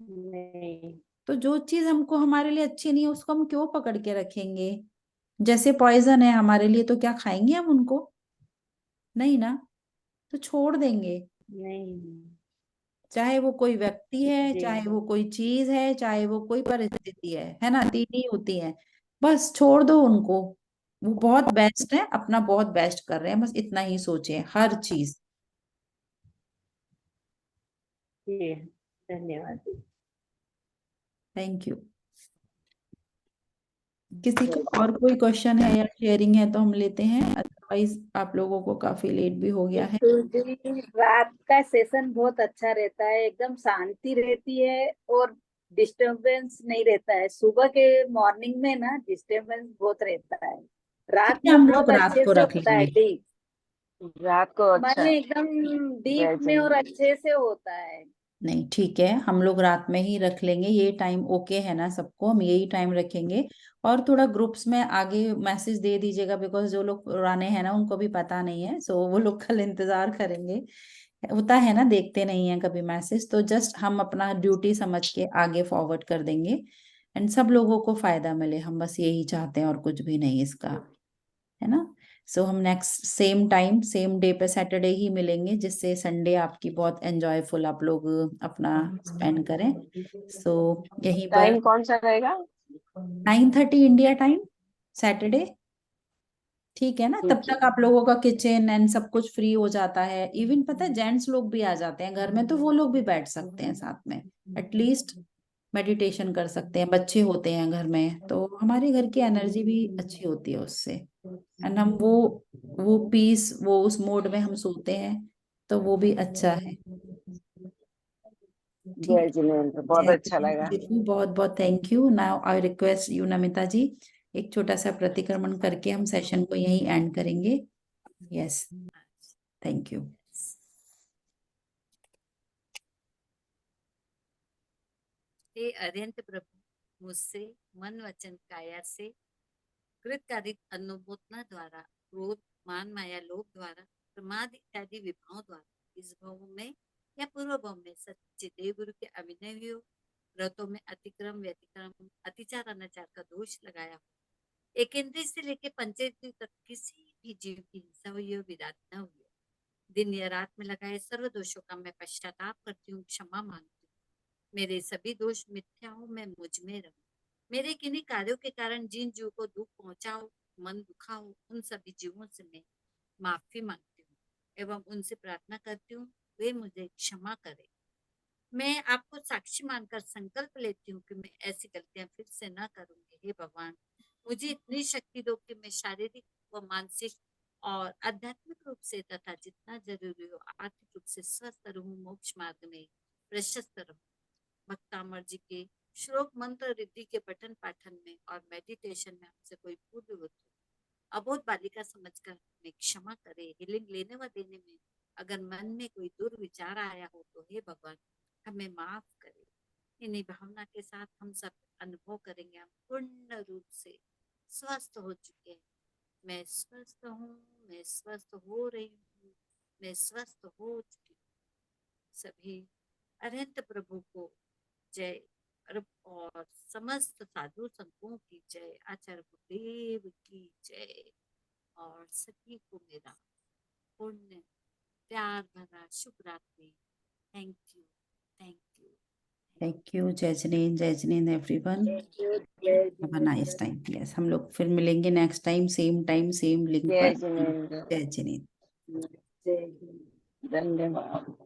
Speaker 4: नहीं।
Speaker 2: तो जो चीज हमको हमारे लिए अच्छी नहीं है, उसको हम क्यों पकड़ के रखेंगे? जैसे पॉइजन है हमारे लिए, तो क्या खाएंगे हम उनको? नहीं ना, तो छोड़ देंगे।
Speaker 4: नहीं।
Speaker 2: चाहे वो कोई व्यक्ति है,
Speaker 4: जी।
Speaker 2: चाहे वो कोई चीज है, चाहे वो कोई परिस्थिति है ना, तीन ही होती है। बस छोड़ दो उनको। वो बहुत बेस्ट है, अपना बहुत बेस्ट कर रहे हैं, बस इतना ही सोचे हर चीज।
Speaker 4: जी, धन्यवाद।
Speaker 2: Thank you. किसी का और कोई क्वेश्चन है या शेयरिंग है तो हम लेते हैं, अदरवाइज आप लोगों को काफी लेट भी हो गया है।
Speaker 5: तो जी, रात का सेशन बहुत अच्छा रहता है, एकदम शांति रहती है और डिस्टरबेंस नहीं रहता है। सुबह के मॉर्निंग में ना डिस्टरबेंस बहुत रहता है,
Speaker 2: ठीक
Speaker 5: रात
Speaker 2: है,
Speaker 5: में
Speaker 2: हम लोग
Speaker 5: बहुत
Speaker 2: रात
Speaker 5: अच्छे
Speaker 2: को
Speaker 5: से
Speaker 2: रख
Speaker 5: होता है
Speaker 2: लेंगे।
Speaker 5: डीप।
Speaker 3: रात को अच्छा
Speaker 5: माने एकदम डीप
Speaker 3: जय
Speaker 5: में और
Speaker 3: जगन्नाथ।
Speaker 5: अच्छे से होता है।
Speaker 2: नहीं, ठीक है, हम लोग रात में ही रख लेंगे, ये टाइम ओके है ना सबको? हम यही टाइम रखेंगे। और थोड़ा ग्रुप्स में आगे मैसेज दे दीजिएगा, बिकॉज जो लोग पुराने हैं ना, उनको भी पता नहीं है, सो वो लोग कल इंतजार करेंगे। होता है ना, देखते नहीं है कभी मैसेज, तो जस्ट हम अपना ड्यूटी समझ के आगे फॉरवर्ड कर देंगे, एंड सब लोगों को फायदा मिले, हम बस यही चाहते हैं, और कुछ भी नहीं इसका, है ना। सो हम next same time same day पे सैटरडे ही मिलेंगे, जिससे संडे आपकी बहुत एंजॉयफुल आप लोग अपना स्पेंड करें। सो यहीं पर
Speaker 3: टाइम कौन सा रहेगा?
Speaker 2: 9:30 इंडिया टाइम, सैटरडे। ठीक है ना, तब
Speaker 3: ठीक है।
Speaker 2: तक आप लोगों का किचन एंड सब कुछ फ्री हो जाता है। इवन पता है, जेंट्स लोग भी आ जाते हैं घर में, तो वो लोग भी बैठ सकते हैं साथ में, एटलीस्ट मेडिटेशन कर सकते हैं। बच्चे होते हैं घर में, तो हमारे घर की एनर्जी भी अच्छी होती है उससे, एंड हम वो पीस, वो उस मोड में हम सोते हैं, तो वो भी अच्छा है। ठीक
Speaker 3: जय जिनेन्द्र, बहुत
Speaker 2: है,
Speaker 3: अच्छा लगा।
Speaker 2: बहुत बहुत thank you. Now I request you Namita ji, एक छोटा सा प्रतिक्रमण करके हम सेशन को यहीं एंड करेंगे। Yes, thank you.
Speaker 1: हे अरिहंत प्रभु, मुझसे मन वचन काया से कृतकारित अनुमोदना द्वारा, क्रोध मान माया लोभ द्वारा, प्रमाद इत्यादि विभावों द्वारा इस भव में या पूर्व भव में सच्चे देव गुरु के अभिनवियों व्रतों में अतिक्रम व्यतिक्रम अतिचार अनाचार का दोष लगाया हो, एक इंद्रिय से लेकर पंचेंद्रिय तक किसी भी जीव की हिंसा हुई हो, विराट न हुई हो, दिन या रात में लगाए सर्व दोषों का मैं पश्चाताप करती हूँ, क्षमा मांगती हूँ। मेरे सभी दोष मिथ्या हो, मैं मुझ में रहूं। मेरे किन्हीं कार्यों के कारण जिन जीव को दुख पहुंचा हो, मन दुखा हो, उन सभी जीवों से मैं माफी मांगती हूँ एवं उनसे प्रार्थना करती हूँ वे मुझे क्षमा करें। मैं आपको साक्षी मानकर संकल्प लेती हूँ कि मैं ऐसी गलतियां फिर से न करूंगी। हे भगवान, मुझे इतनी शक्ति दो कि मैं शारीरिक व मानसिक और आध्यात्मिक रूप से तथा जितना जरूरी हो आर्थिक रूप से स्वस्थ रहूं, मोक्ष मार्ग में प्रशस्त रहूं। भक्तामर जी के श्लोक मंत्र रिद्धि के पठन पाठन में और मेडिटेशन में हमसे कोई भूल हो तो अबोध बालिका समझकर हमें क्षमा करे। हीलिंग लेने व देने में अगर मन में कोई दुर्विचार आया हो तो हे भगवान हमें माफ करे। इन्हीं भावना के साथ हम सब अनुभव करेंगे हम पूर्ण रूप से स्वस्थ हो चुके हैं। मैं स्वस्थ हूँ, मैं स्वस्थ हो रही हूँ, मैं स्वस्थ हो चुकी हूँ। सभी अनंत प्रभु को जय और समस्त साधु संतों की जय, आचार्य गुरुदेव की जय और सभी को मेरा पुण्य प्यार भरा शुभ रात्रि। Thank you, thank you.
Speaker 2: Thank you जय Jinendra everyone. Have a nice time. Yes, हम लोग फिर मिलेंगे नेक्स्ट टाइम सेम लिंक
Speaker 4: जय
Speaker 2: पर।
Speaker 4: जिनेंद्र।
Speaker 2: जय जिनेंद्र।
Speaker 4: जय हिंद। धन्यवाद।